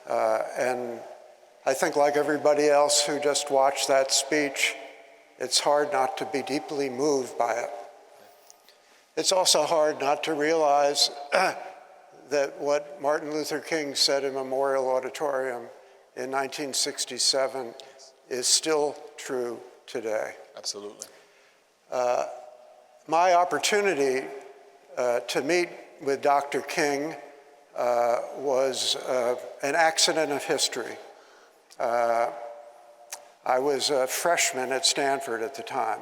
And I think, like everybody else who just watched that speech, it's hard not to be deeply moved by it. It's also hard not to realize that what Martin Luther King said in Memorial Auditorium in 1967 is still true today. Absolutely. My opportunity to meet with Dr. King was an accident of history. I was a freshman at Stanford at the time,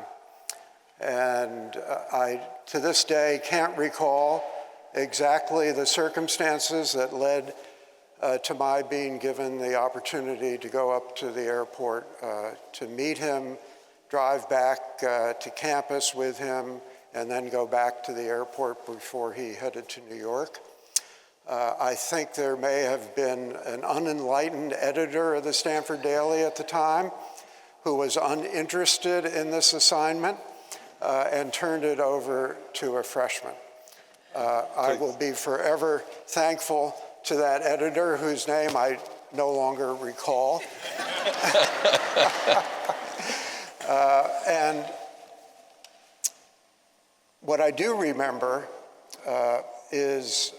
and I, to this day, can't recall exactly the circumstances that led to my being given the opportunity to go up to the airport to meet him, drive back to campus with him, and then go back to the airport before he headed to New York. I think there may have been an unenlightened editor of the Stanford Daily at the time who was uninterested in this assignment and turned it over to a freshman. I will be forever thankful to that editor whose name I no longer recall. And what I do remember is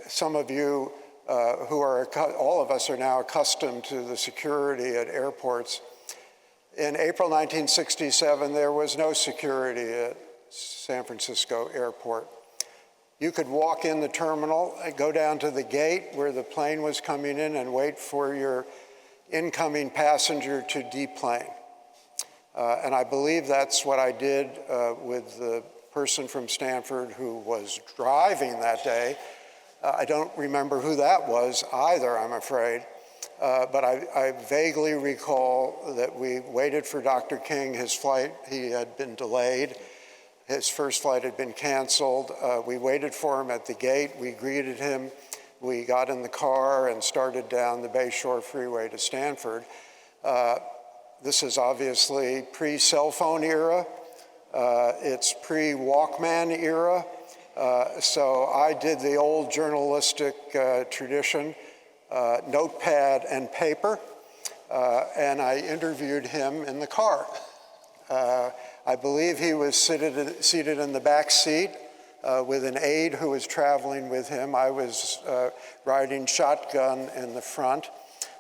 some of you who are, all of us are now accustomed to the security at airports. In April 1967, there was no security at San Francisco Airport. You could walk in the terminal, go down to the gate where the plane was coming in and wait for your incoming passenger to deplane. And I believe that's what I did with the person from Stanford who was driving that day. I don't remember who that was either, I'm afraid. But I vaguely recall that we waited for Dr. King. His flight, he had been delayed. His first flight had been canceled. We waited for him at the gate. We greeted him. We got in the car and started down the Bayshore Freeway to Stanford. This is obviously pre-cell phone era. It's pre-Walkman era. So I did the old journalistic tradition, notepad and paper, and I interviewed him in the car. I believe he was seated in the back seat with an aide who was traveling with him. I was riding shotgun in the front.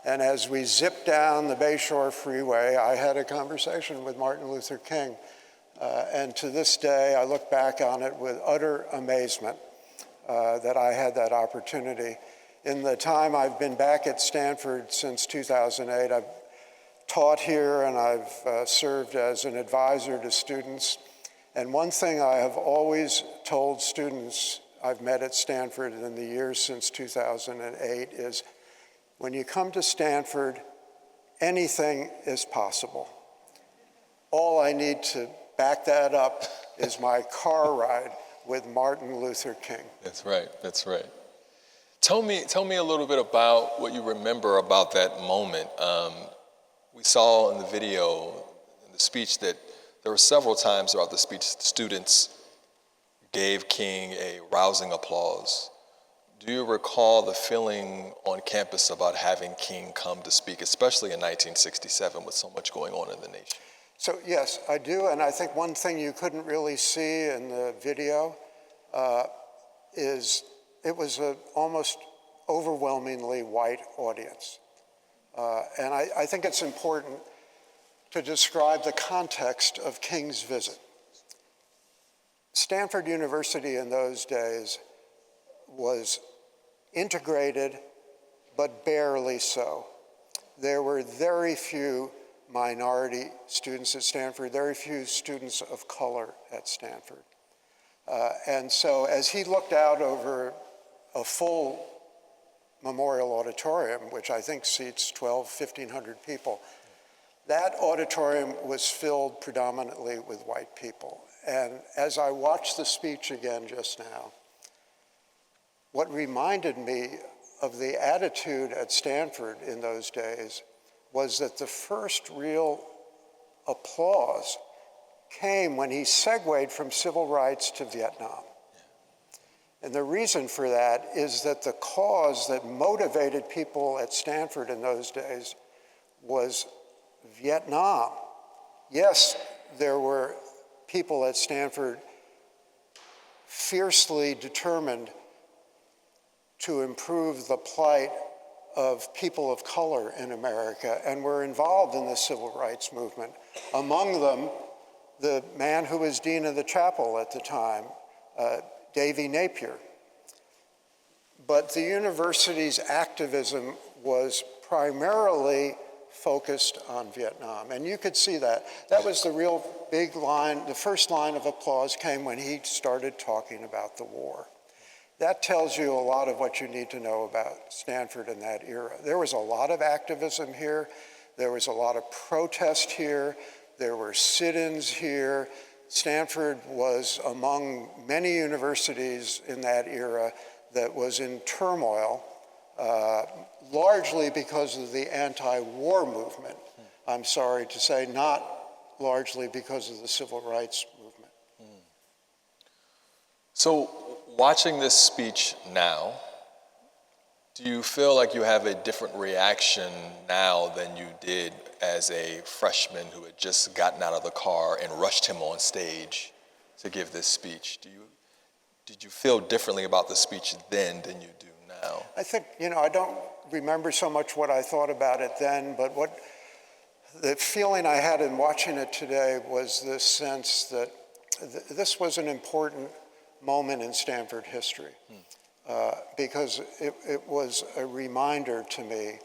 And as we zipped down the Bayshore Freeway, I had a conversation with Martin Luther King. And to this day, I look back on it with utter amazement that I had that opportunity. In the time I've been back at Stanford since 2008, I've taught here and I've served as an advisor to students. And one thing I have always told students I've met at Stanford in the years since 2008 is, when you come to Stanford, anything is possible. All I need to back that up is my car ride with Martin Luther King. That's right, that's right. Tell me a little bit about what you remember about that moment. We saw in the video, in the speech, that there were several times throughout the speech students gave King a rousing applause. Do you recall the feeling on campus about having King come to speak, especially in 1967 with so much going on in the nation? So yes, I do, and I think one thing you couldn't really see in the video is it was an almost overwhelmingly white audience. And I think it's important to describe the context of King's visit. Stanford University in those days was integrated, but barely so. There were very few minority students at Stanford, very few students of color at Stanford. And so as he looked out over a full memorial auditorium, which I think seats 1,500 people, that auditorium was filled predominantly with white people. And as I watched the speech again just now, what reminded me of the attitude at Stanford in those days was that the first real applause came when he segued from civil rights to Vietnam. And the reason for that is that the cause that motivated people at Stanford in those days was Vietnam. Yes, there were people at Stanford fiercely determined to improve the plight of people of color in America and were involved in the civil rights movement. Among them, the man who was dean of the chapel at the time, Davy Napier. But the university's activism was primarily focused on Vietnam, and you could see that. That was the real big line. The first line of applause came when he started talking about the war. That tells you a lot of what you need to know about Stanford in that era. There was a lot of activism here. There was a lot of protest here. There were sit-ins here. Stanford was among many universities in that era that was in turmoil, largely because of the anti-war movement. I'm sorry to say, not largely because of the civil rights movement. So, watching this speech now, do you feel like you have a different reaction now than you did as a freshman who had just gotten out of the car and rushed him on stage to give this speech? Did you feel differently about the speech then than you do now? I think, I don't remember so much what I thought about it then, but the feeling I had in watching it today was this sense that this was an important moment in Stanford history, because it was a reminder to me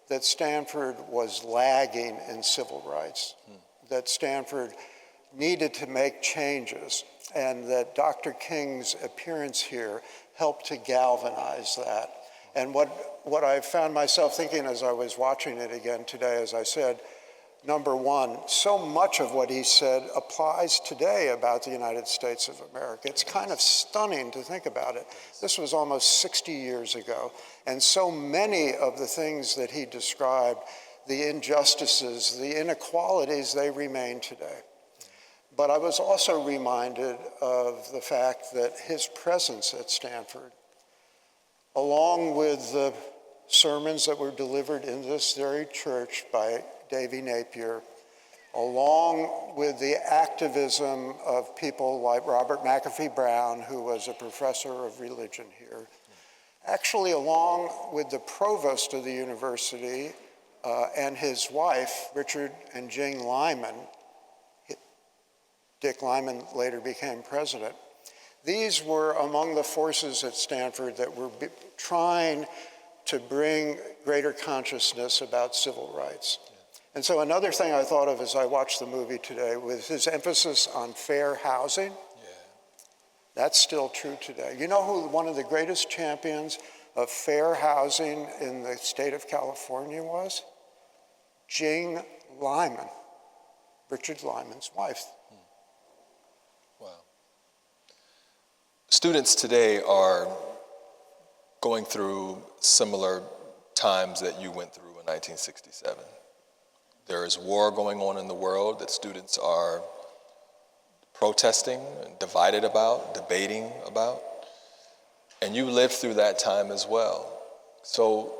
that Stanford was lagging in civil rights, that Stanford needed to make changes, and that Dr. King's appearance here helped to galvanize that. And what I found myself thinking as I was watching it again today, as I said, number one, so much of what he said applies today about the United States of America. It's kind of stunning to think about it. This was almost 60 years ago, and so many of the things that he described, the injustices, the inequalities, they remain today. But I was also reminded of the fact that his presence at Stanford, along with the sermons that were delivered in this very church by Davy Napier, along with the activism of people like Robert McAfee Brown, who was a professor of religion here, actually along with the provost of the university and his wife, Richard and Jing Lyman. Dick Lyman later became president. These were among the forces at Stanford that were trying to bring greater consciousness about civil rights. And so another thing I thought of as I watched the movie today was his emphasis on fair housing. That's still true today. You know who one of the greatest champions of fair housing in the state of California was? Jing Lyman, Richard Lyman's wife. Wow. Students today are going through similar times that you went through in 1967. There is war going on in the world that students are protesting and divided about, debating about, and you lived through that time as well. So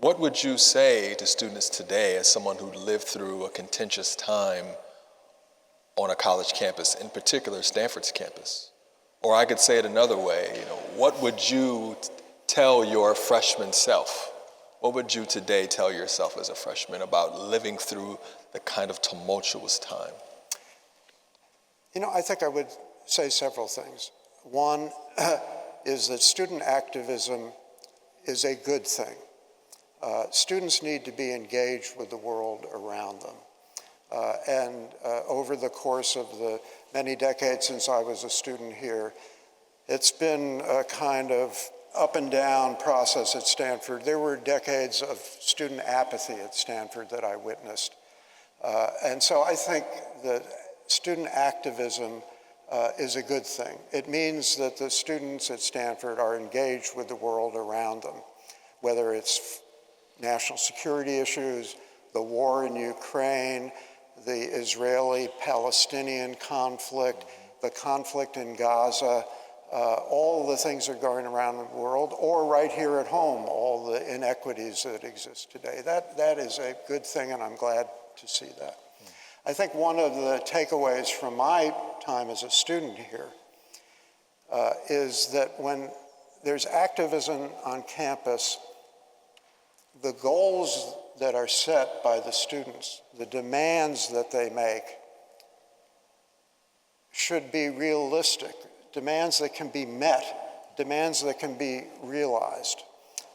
what would you say to students today as someone who lived through a contentious time on a college campus, in particular Stanford's campus? Or I could say it another way, what would you tell your freshman self? What would you today tell yourself as a freshman about living through the kind of tumultuous time? I think I would say several things. One is that student activism is a good thing. Students need to be engaged with the world around them. And over the course of the many decades since I was a student here, it's been a kind of up and down process at Stanford. There were decades of student apathy at Stanford that I witnessed. And so I think that student activism is a good thing. It means that the students at Stanford are engaged with the world around them, whether it's national security issues, the war in Ukraine, the Israeli-Palestinian conflict, the conflict in Gaza, all the things that are going around the world, or right here at home, all the inequities that exist today. That is a good thing, and I'm glad to see that. I think one of the takeaways from my time as a student here is that when there's activism on campus, the goals that are set by the students, the demands that they make, should be realistic, demands that can be met, demands that can be realized.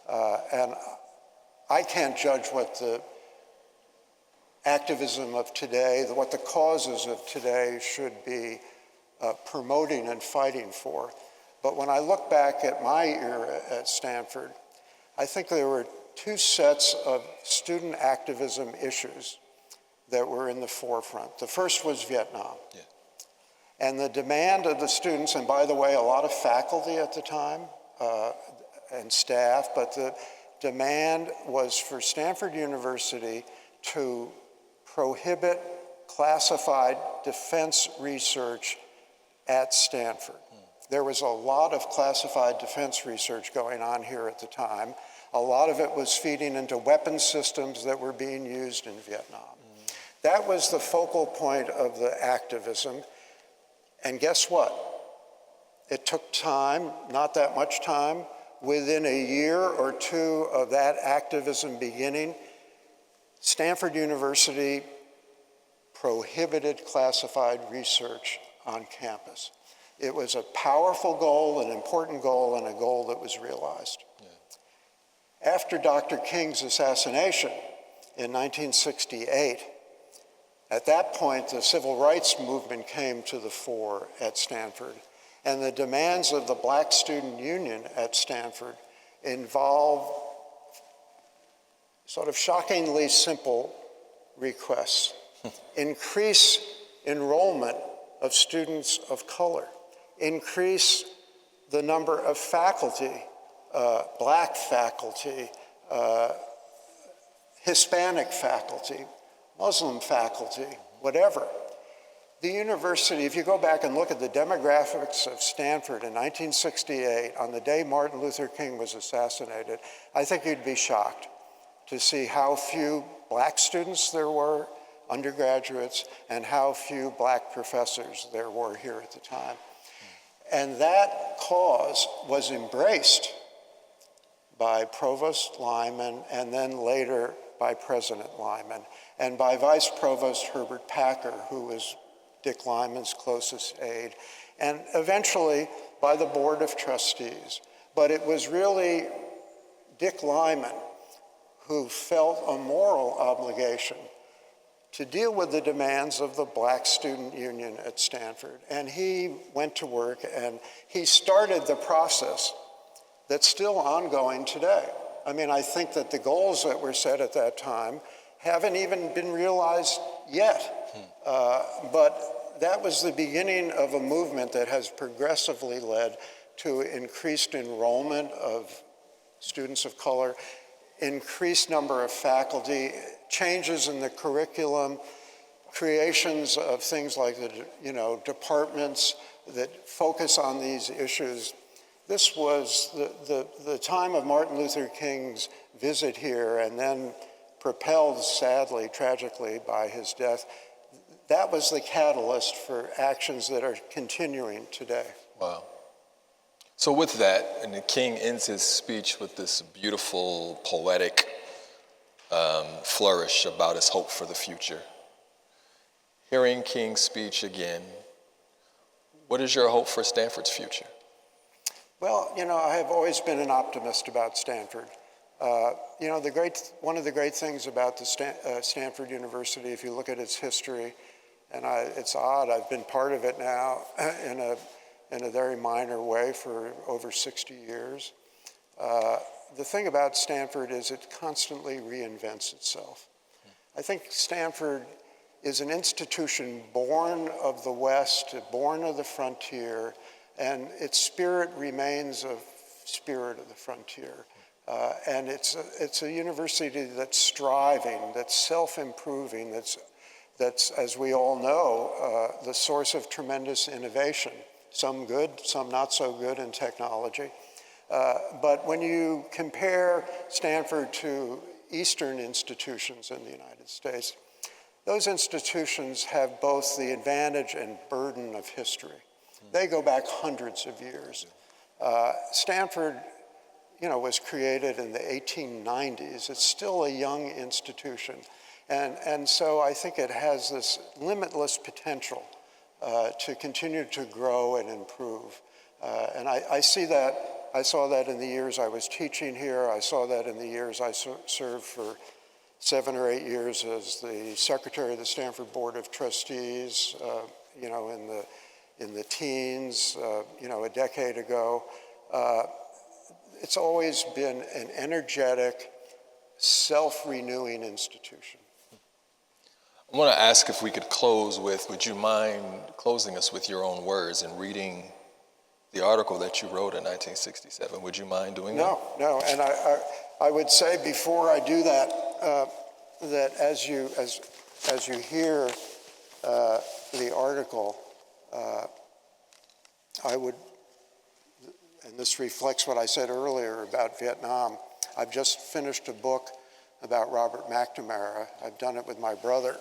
And I can't judge what the activism of today, what the causes of today should be promoting and fighting for. But when I look back at my era at Stanford, I think there were two sets of student activism issues that were in the forefront. The first was Vietnam. Yeah. And the demand of the students, and by the way, a lot of faculty at the time and staff, but the demand was for Stanford University to prohibit classified defense research at Stanford. There was a lot of classified defense research going on here at the time. A lot of it was feeding into weapons systems that were being used in Vietnam. That was the focal point of the activism. And guess what? It took time, not that much time. Within a year or two of that activism beginning, Stanford University prohibited classified research on campus. It was a powerful goal, an important goal, and a goal that was realized. Yeah. After Dr. King's assassination in 1968, at that point, the civil rights movement came to the fore at Stanford, and the demands of the Black Student Union at Stanford involved sort of shockingly simple requests. Increase enrollment of students of color. Increase the number of faculty, Black faculty, Hispanic faculty, Muslim faculty, whatever. The university, if you go back and look at the demographics of Stanford in 1968, on the day Martin Luther King was assassinated, I think you'd be shocked to see how few black students there were, undergraduates, and how few black professors there were here at the time. And that cause was embraced by Provost Lyman, and then later by President Lyman, and by Vice Provost Herbert Packer, who was Dick Lyman's closest aide, and eventually by the Board of Trustees. But it was really Dick Lyman who felt a moral obligation to deal with the demands of the Black Student Union at Stanford. And he went to work and he started the process that's still ongoing today. I mean, I think that the goals that were set at that time haven't even been realized yet. But that was the beginning of a movement that has progressively led to increased enrollment of students of color, increased number of faculty, changes in the curriculum, creations of things like the departments that focus on these issues. This was the time of Martin Luther King's visit here, and then propelled, sadly, tragically, by his death. That was the catalyst for actions that are continuing today. Wow. So with that, and the King ends his speech with this beautiful, poetic flourish about his hope for the future. Hearing King's speech again, what is your hope for Stanford's future? Well, I have always been an optimist about Stanford. One of the great things about the Stanford University, if you look at its history, and it's odd, I've been part of it now in a very minor way for over 60 years. The thing about Stanford is it constantly reinvents itself. I think Stanford is an institution born of the West, born of the frontier, and its spirit remains a spirit of the frontier. And it's a university that's striving, that's self-improving, that's, as we all know, the source of tremendous innovation. Some good, some not so good in technology. But when you compare Stanford to Eastern institutions in the United States, those institutions have both the advantage and burden of history. They go back hundreds of years. Stanford, was created in the 1890s. It's still a young institution. And so I think it has this limitless potential to continue to grow and improve. And I see that, I saw that in the years I was teaching here. I saw that in the years I served for 7 or 8 years as the secretary of the Stanford Board of Trustees, in the teens, a decade ago. It's always been an energetic, self-renewing institution. I want to ask if we could close with, would you mind closing us with your own words and reading the article that you wrote in 1967? Would you mind doing that? No, and I would say before I do that, that as you hear the article, I would, and this reflects what I said earlier about Vietnam. I've just finished a book about Robert McNamara. I've done it with my brother.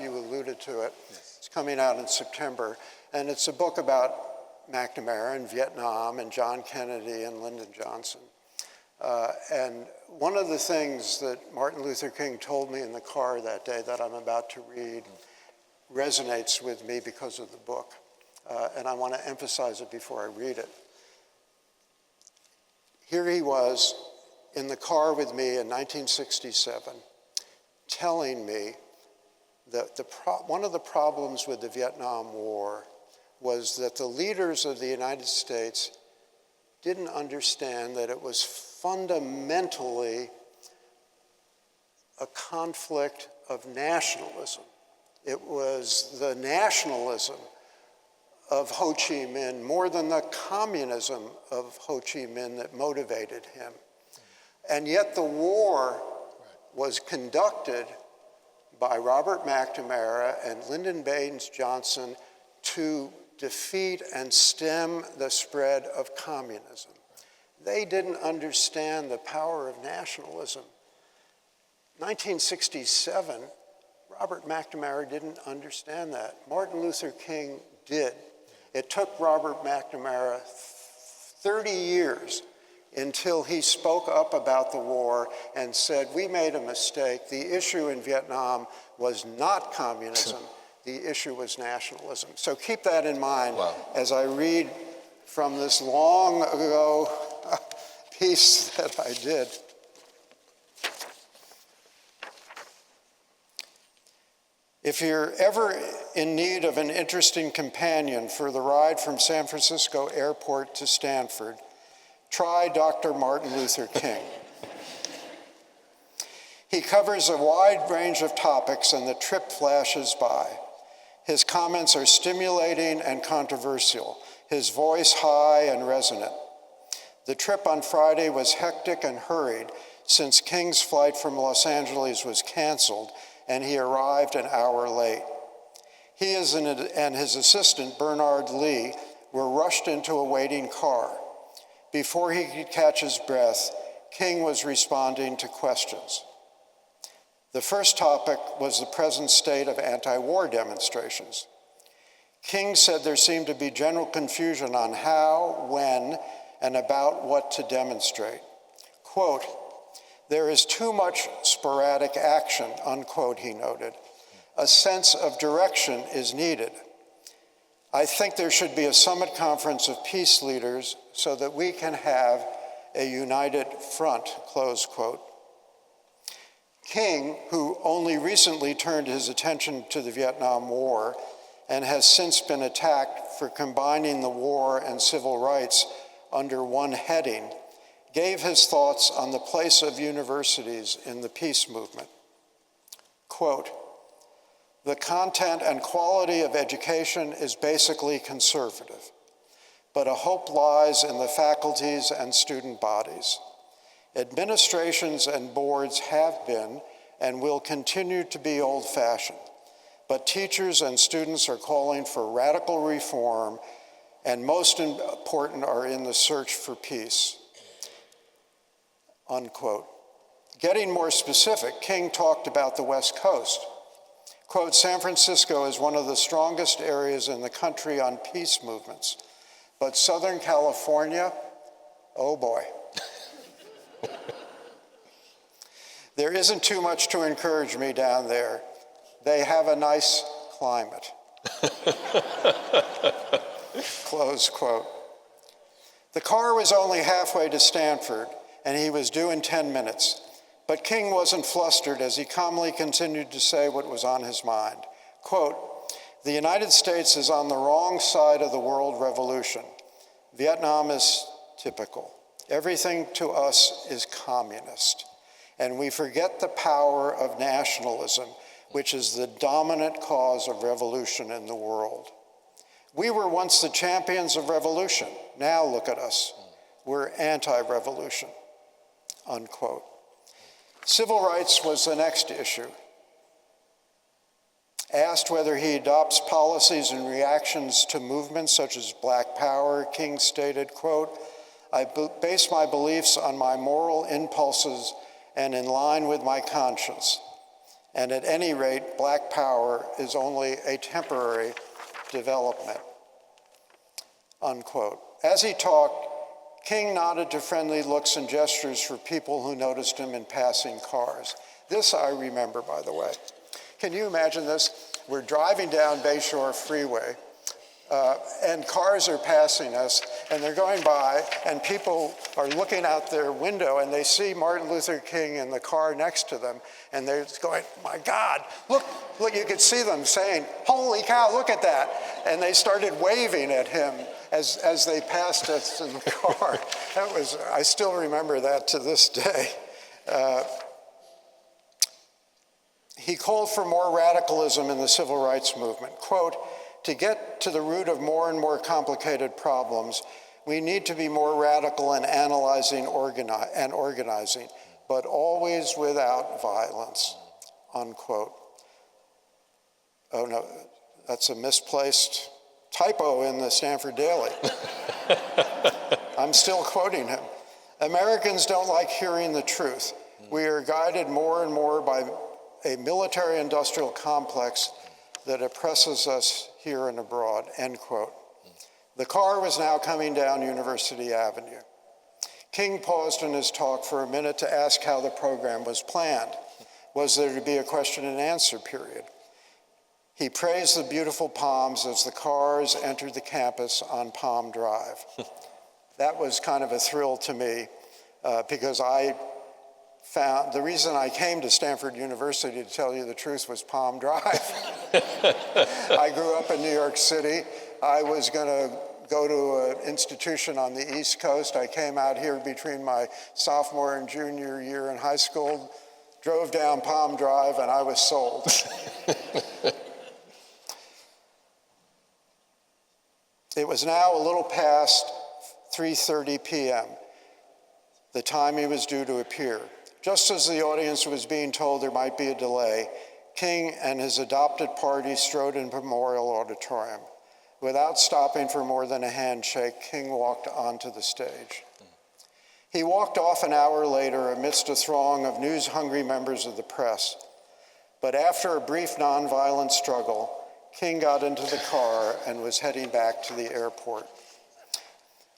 You alluded to it. Yes. It's coming out in September. And it's a book about McNamara and Vietnam and John Kennedy and Lyndon Johnson. And one of the things that Martin Luther King told me in the car that day that I'm about to read resonates with me because of the book. And I want to emphasize it before I read it. Here he was in the car with me in 1967, telling me that one of the problems with the Vietnam War was that the leaders of the United States didn't understand that it was fundamentally a conflict of nationalism. It was the nationalism of Ho Chi Minh more than the communism of Ho Chi Minh that motivated him. And yet the war was conducted by Robert McNamara and Lyndon Baines Johnson to defeat and stem the spread of communism. They didn't understand the power of nationalism. 1967, Robert McNamara didn't understand that. Martin Luther King did. It took Robert McNamara 30 years until he spoke up about the war and said, we made a mistake. The issue in Vietnam was not communism. The issue was nationalism. So keep that in mind as I read from this long ago piece that I did. If you're ever in need of an interesting companion for the ride from San Francisco Airport to Stanford, try Dr. Martin Luther King. He covers a wide range of topics and the trip flashes by. His comments are stimulating and controversial, his voice high and resonant. The trip on Friday was hectic and hurried since King's flight from Los Angeles was canceled and he arrived an hour late. He and his assistant, Bernard Lee, were rushed into a waiting car. Before he could catch his breath, King was responding to questions. The first topic was the present state of anti-war demonstrations. King said there seemed to be general confusion on how, when, and about what to demonstrate. Quote, there is too much sporadic action, unquote, he noted. A sense of direction is needed. I think there should be a summit conference of peace leaders so that we can have a united front, close quote. King, who only recently turned his attention to the Vietnam War and has since been attacked for combining the war and civil rights under one heading, gave his thoughts on the place of universities in the peace movement. Quote, the content and quality of education is basically conservative, but a hope lies in the faculties and student bodies. Administrations and boards have been and will continue to be old-fashioned, but teachers and students are calling for radical reform and most important are in the search for peace. Unquote. Getting more specific, King talked about the West Coast. Quote, San Francisco is one of the strongest areas in the country on peace movements, but Southern California, oh boy. There isn't too much to encourage me down there. They have a nice climate. Close quote. The car was only halfway to Stanford, and he was due in 10 minutes. But King wasn't flustered as he calmly continued to say what was on his mind. Quote, the United States is on the wrong side of the world revolution. Vietnam is typical. Everything to us is communist. And we forget the power of nationalism, which is the dominant cause of revolution in the world. We were once the champions of revolution. Now look at us. We're anti-revolution. Unquote. Civil rights was the next issue. Asked whether he adopts policies and reactions to movements such as Black Power, King stated, quote, I base my beliefs on my moral impulses and in line with my conscience. And at any rate, Black Power is only a temporary development, unquote. As he talked, King nodded to friendly looks and gestures for people who noticed him in passing cars. This I remember, by the way. Can you imagine this? We're driving down Bayshore Freeway, and cars are passing us, and they're going by, and people are looking out their window, and they see Martin Luther King in the car next to them, and they're going, my God, look, you could see them saying, holy cow, look at that. And they started waving at him as they passed us in the car. I still remember that to this day. He called for more radicalism in the civil rights movement. Quote, to get to the root of more and more complicated problems, we need to be more radical in analyzing and organizing, but always without violence, unquote. Oh no, that's a misplaced typo in the Stanford Daily. I'm still quoting him. Americans don't like hearing the truth. We are guided more and more by a military-industrial complex that oppresses us here and abroad, end quote. The car was now coming down University Avenue. King paused in his talk for a minute to ask how the program was planned. Was there to be a question and answer period? He praised the beautiful palms as the cars entered the campus on Palm Drive. That was kind of a thrill to me because I found, the reason I came to Stanford University, to tell you the truth, was Palm Drive. I grew up in New York City. I was going to go to an institution on the East Coast. I came out here between my sophomore and junior year in high school, drove down Palm Drive, and I was sold. It was now a little past 3:30 p.m., the time he was due to appear. Just as the audience was being told there might be a delay, King and his adopted party strode into Memorial Auditorium. Without stopping for more than a handshake, King walked onto the stage. He walked off an hour later amidst a throng of news-hungry members of the press. But after a brief nonviolent struggle, King got into the car and was heading back to the airport.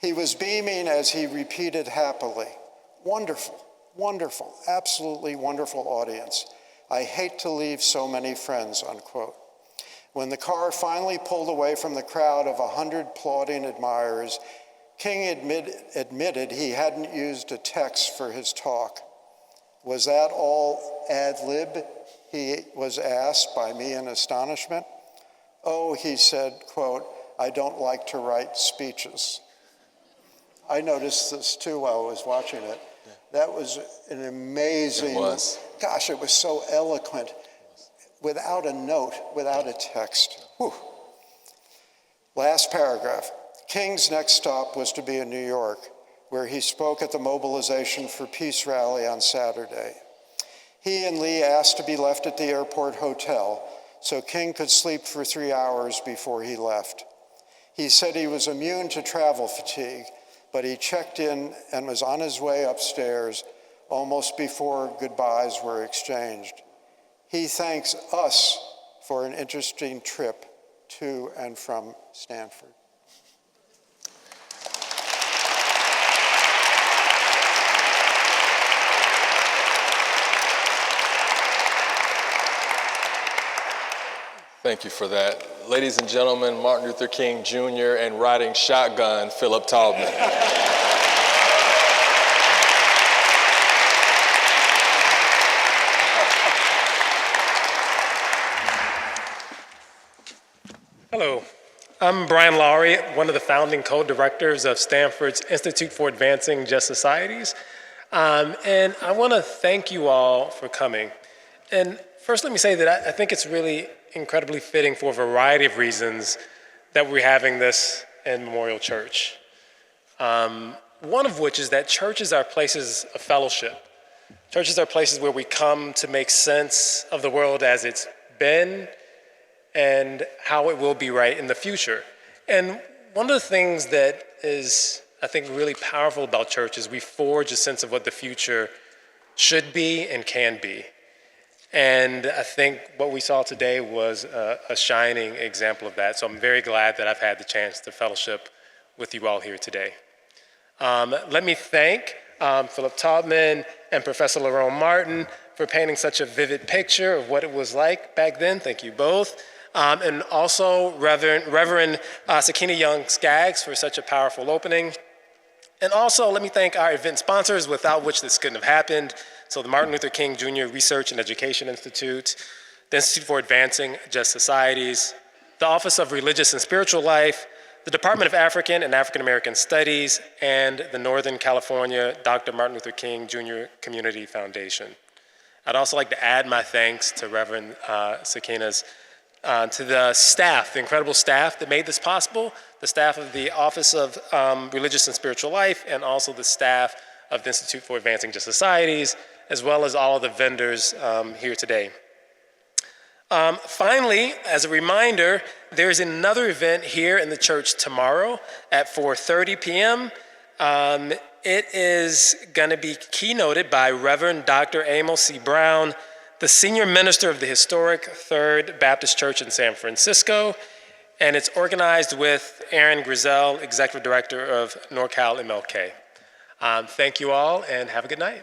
He was beaming as he repeated happily, "Wonderful, wonderful, absolutely wonderful audience. I hate to leave so many friends," unquote. When the car finally pulled away from the crowd of 100 applauding admirers, King admitted he hadn't used a text for his talk. "Was that all ad lib?" he was asked by me in astonishment. "Oh," he said, quote, "I don't like to write speeches." I noticed this too while I was watching it. That was an amazing, gosh, it was so eloquent, without a note, without a text. Whew. Last paragraph. King's next stop was to be in New York, where he spoke at the Mobilization for Peace rally on Saturday. He and Lee asked to be left at the airport hotel so King could sleep for 3 hours before he left. He said he was immune to travel fatigue, but he checked in and was on his way upstairs almost before goodbyes were exchanged. He thanks us for an interesting trip to and from Stanford. Thank you for that. Ladies and gentlemen, Martin Luther King Jr. and riding shotgun, Philip Taubman. Hello, I'm Brian Lowry, one of the founding co-directors of Stanford's Institute for Advancing Just Societies. And I want to thank you all for coming. And first, let me say that I think it's really incredibly fitting for a variety of reasons that we're having this in Memorial Church. One of which is that churches are places of fellowship. Churches are places where we come to make sense of the world as it's been and how it will be right in the future. And one of the things that is, I think, really powerful about church is we forge a sense of what the future should be and can be. And I think what we saw today was a shining example of that. So I'm very glad that I've had the chance to fellowship with you all here today. Let me thank Philip Taubman and Professor Lerone Martin for painting such a vivid picture of what it was like back then. Thank you both. And also Reverend Sakina Young-Skaggs for such a powerful opening. And also let me thank our event sponsors, without which this couldn't have happened. So the Martin Luther King Jr. Research and Education Institute, the Institute for Advancing Just Societies, the Office of Religious and Spiritual Life, the Department of African and African American Studies, and the Northern California Dr. Martin Luther King Jr. Community Foundation. I'd also like to add my thanks to Reverend Sakina's to the staff, the incredible staff that made this possible, the staff of the Office of Religious and Spiritual Life, and also the staff of the Institute for Advancing Just Societies, as well as all of the vendors here today. Finally, as a reminder, there's another event here in the church tomorrow at 4:30 p.m. It is going to be keynoted by Reverend Dr. Amos C. Brown, the senior minister of the historic Third Baptist Church in San Francisco, and it's organized with Aaron Grizel, executive director of NorCal MLK. Thank you all, and have a good night.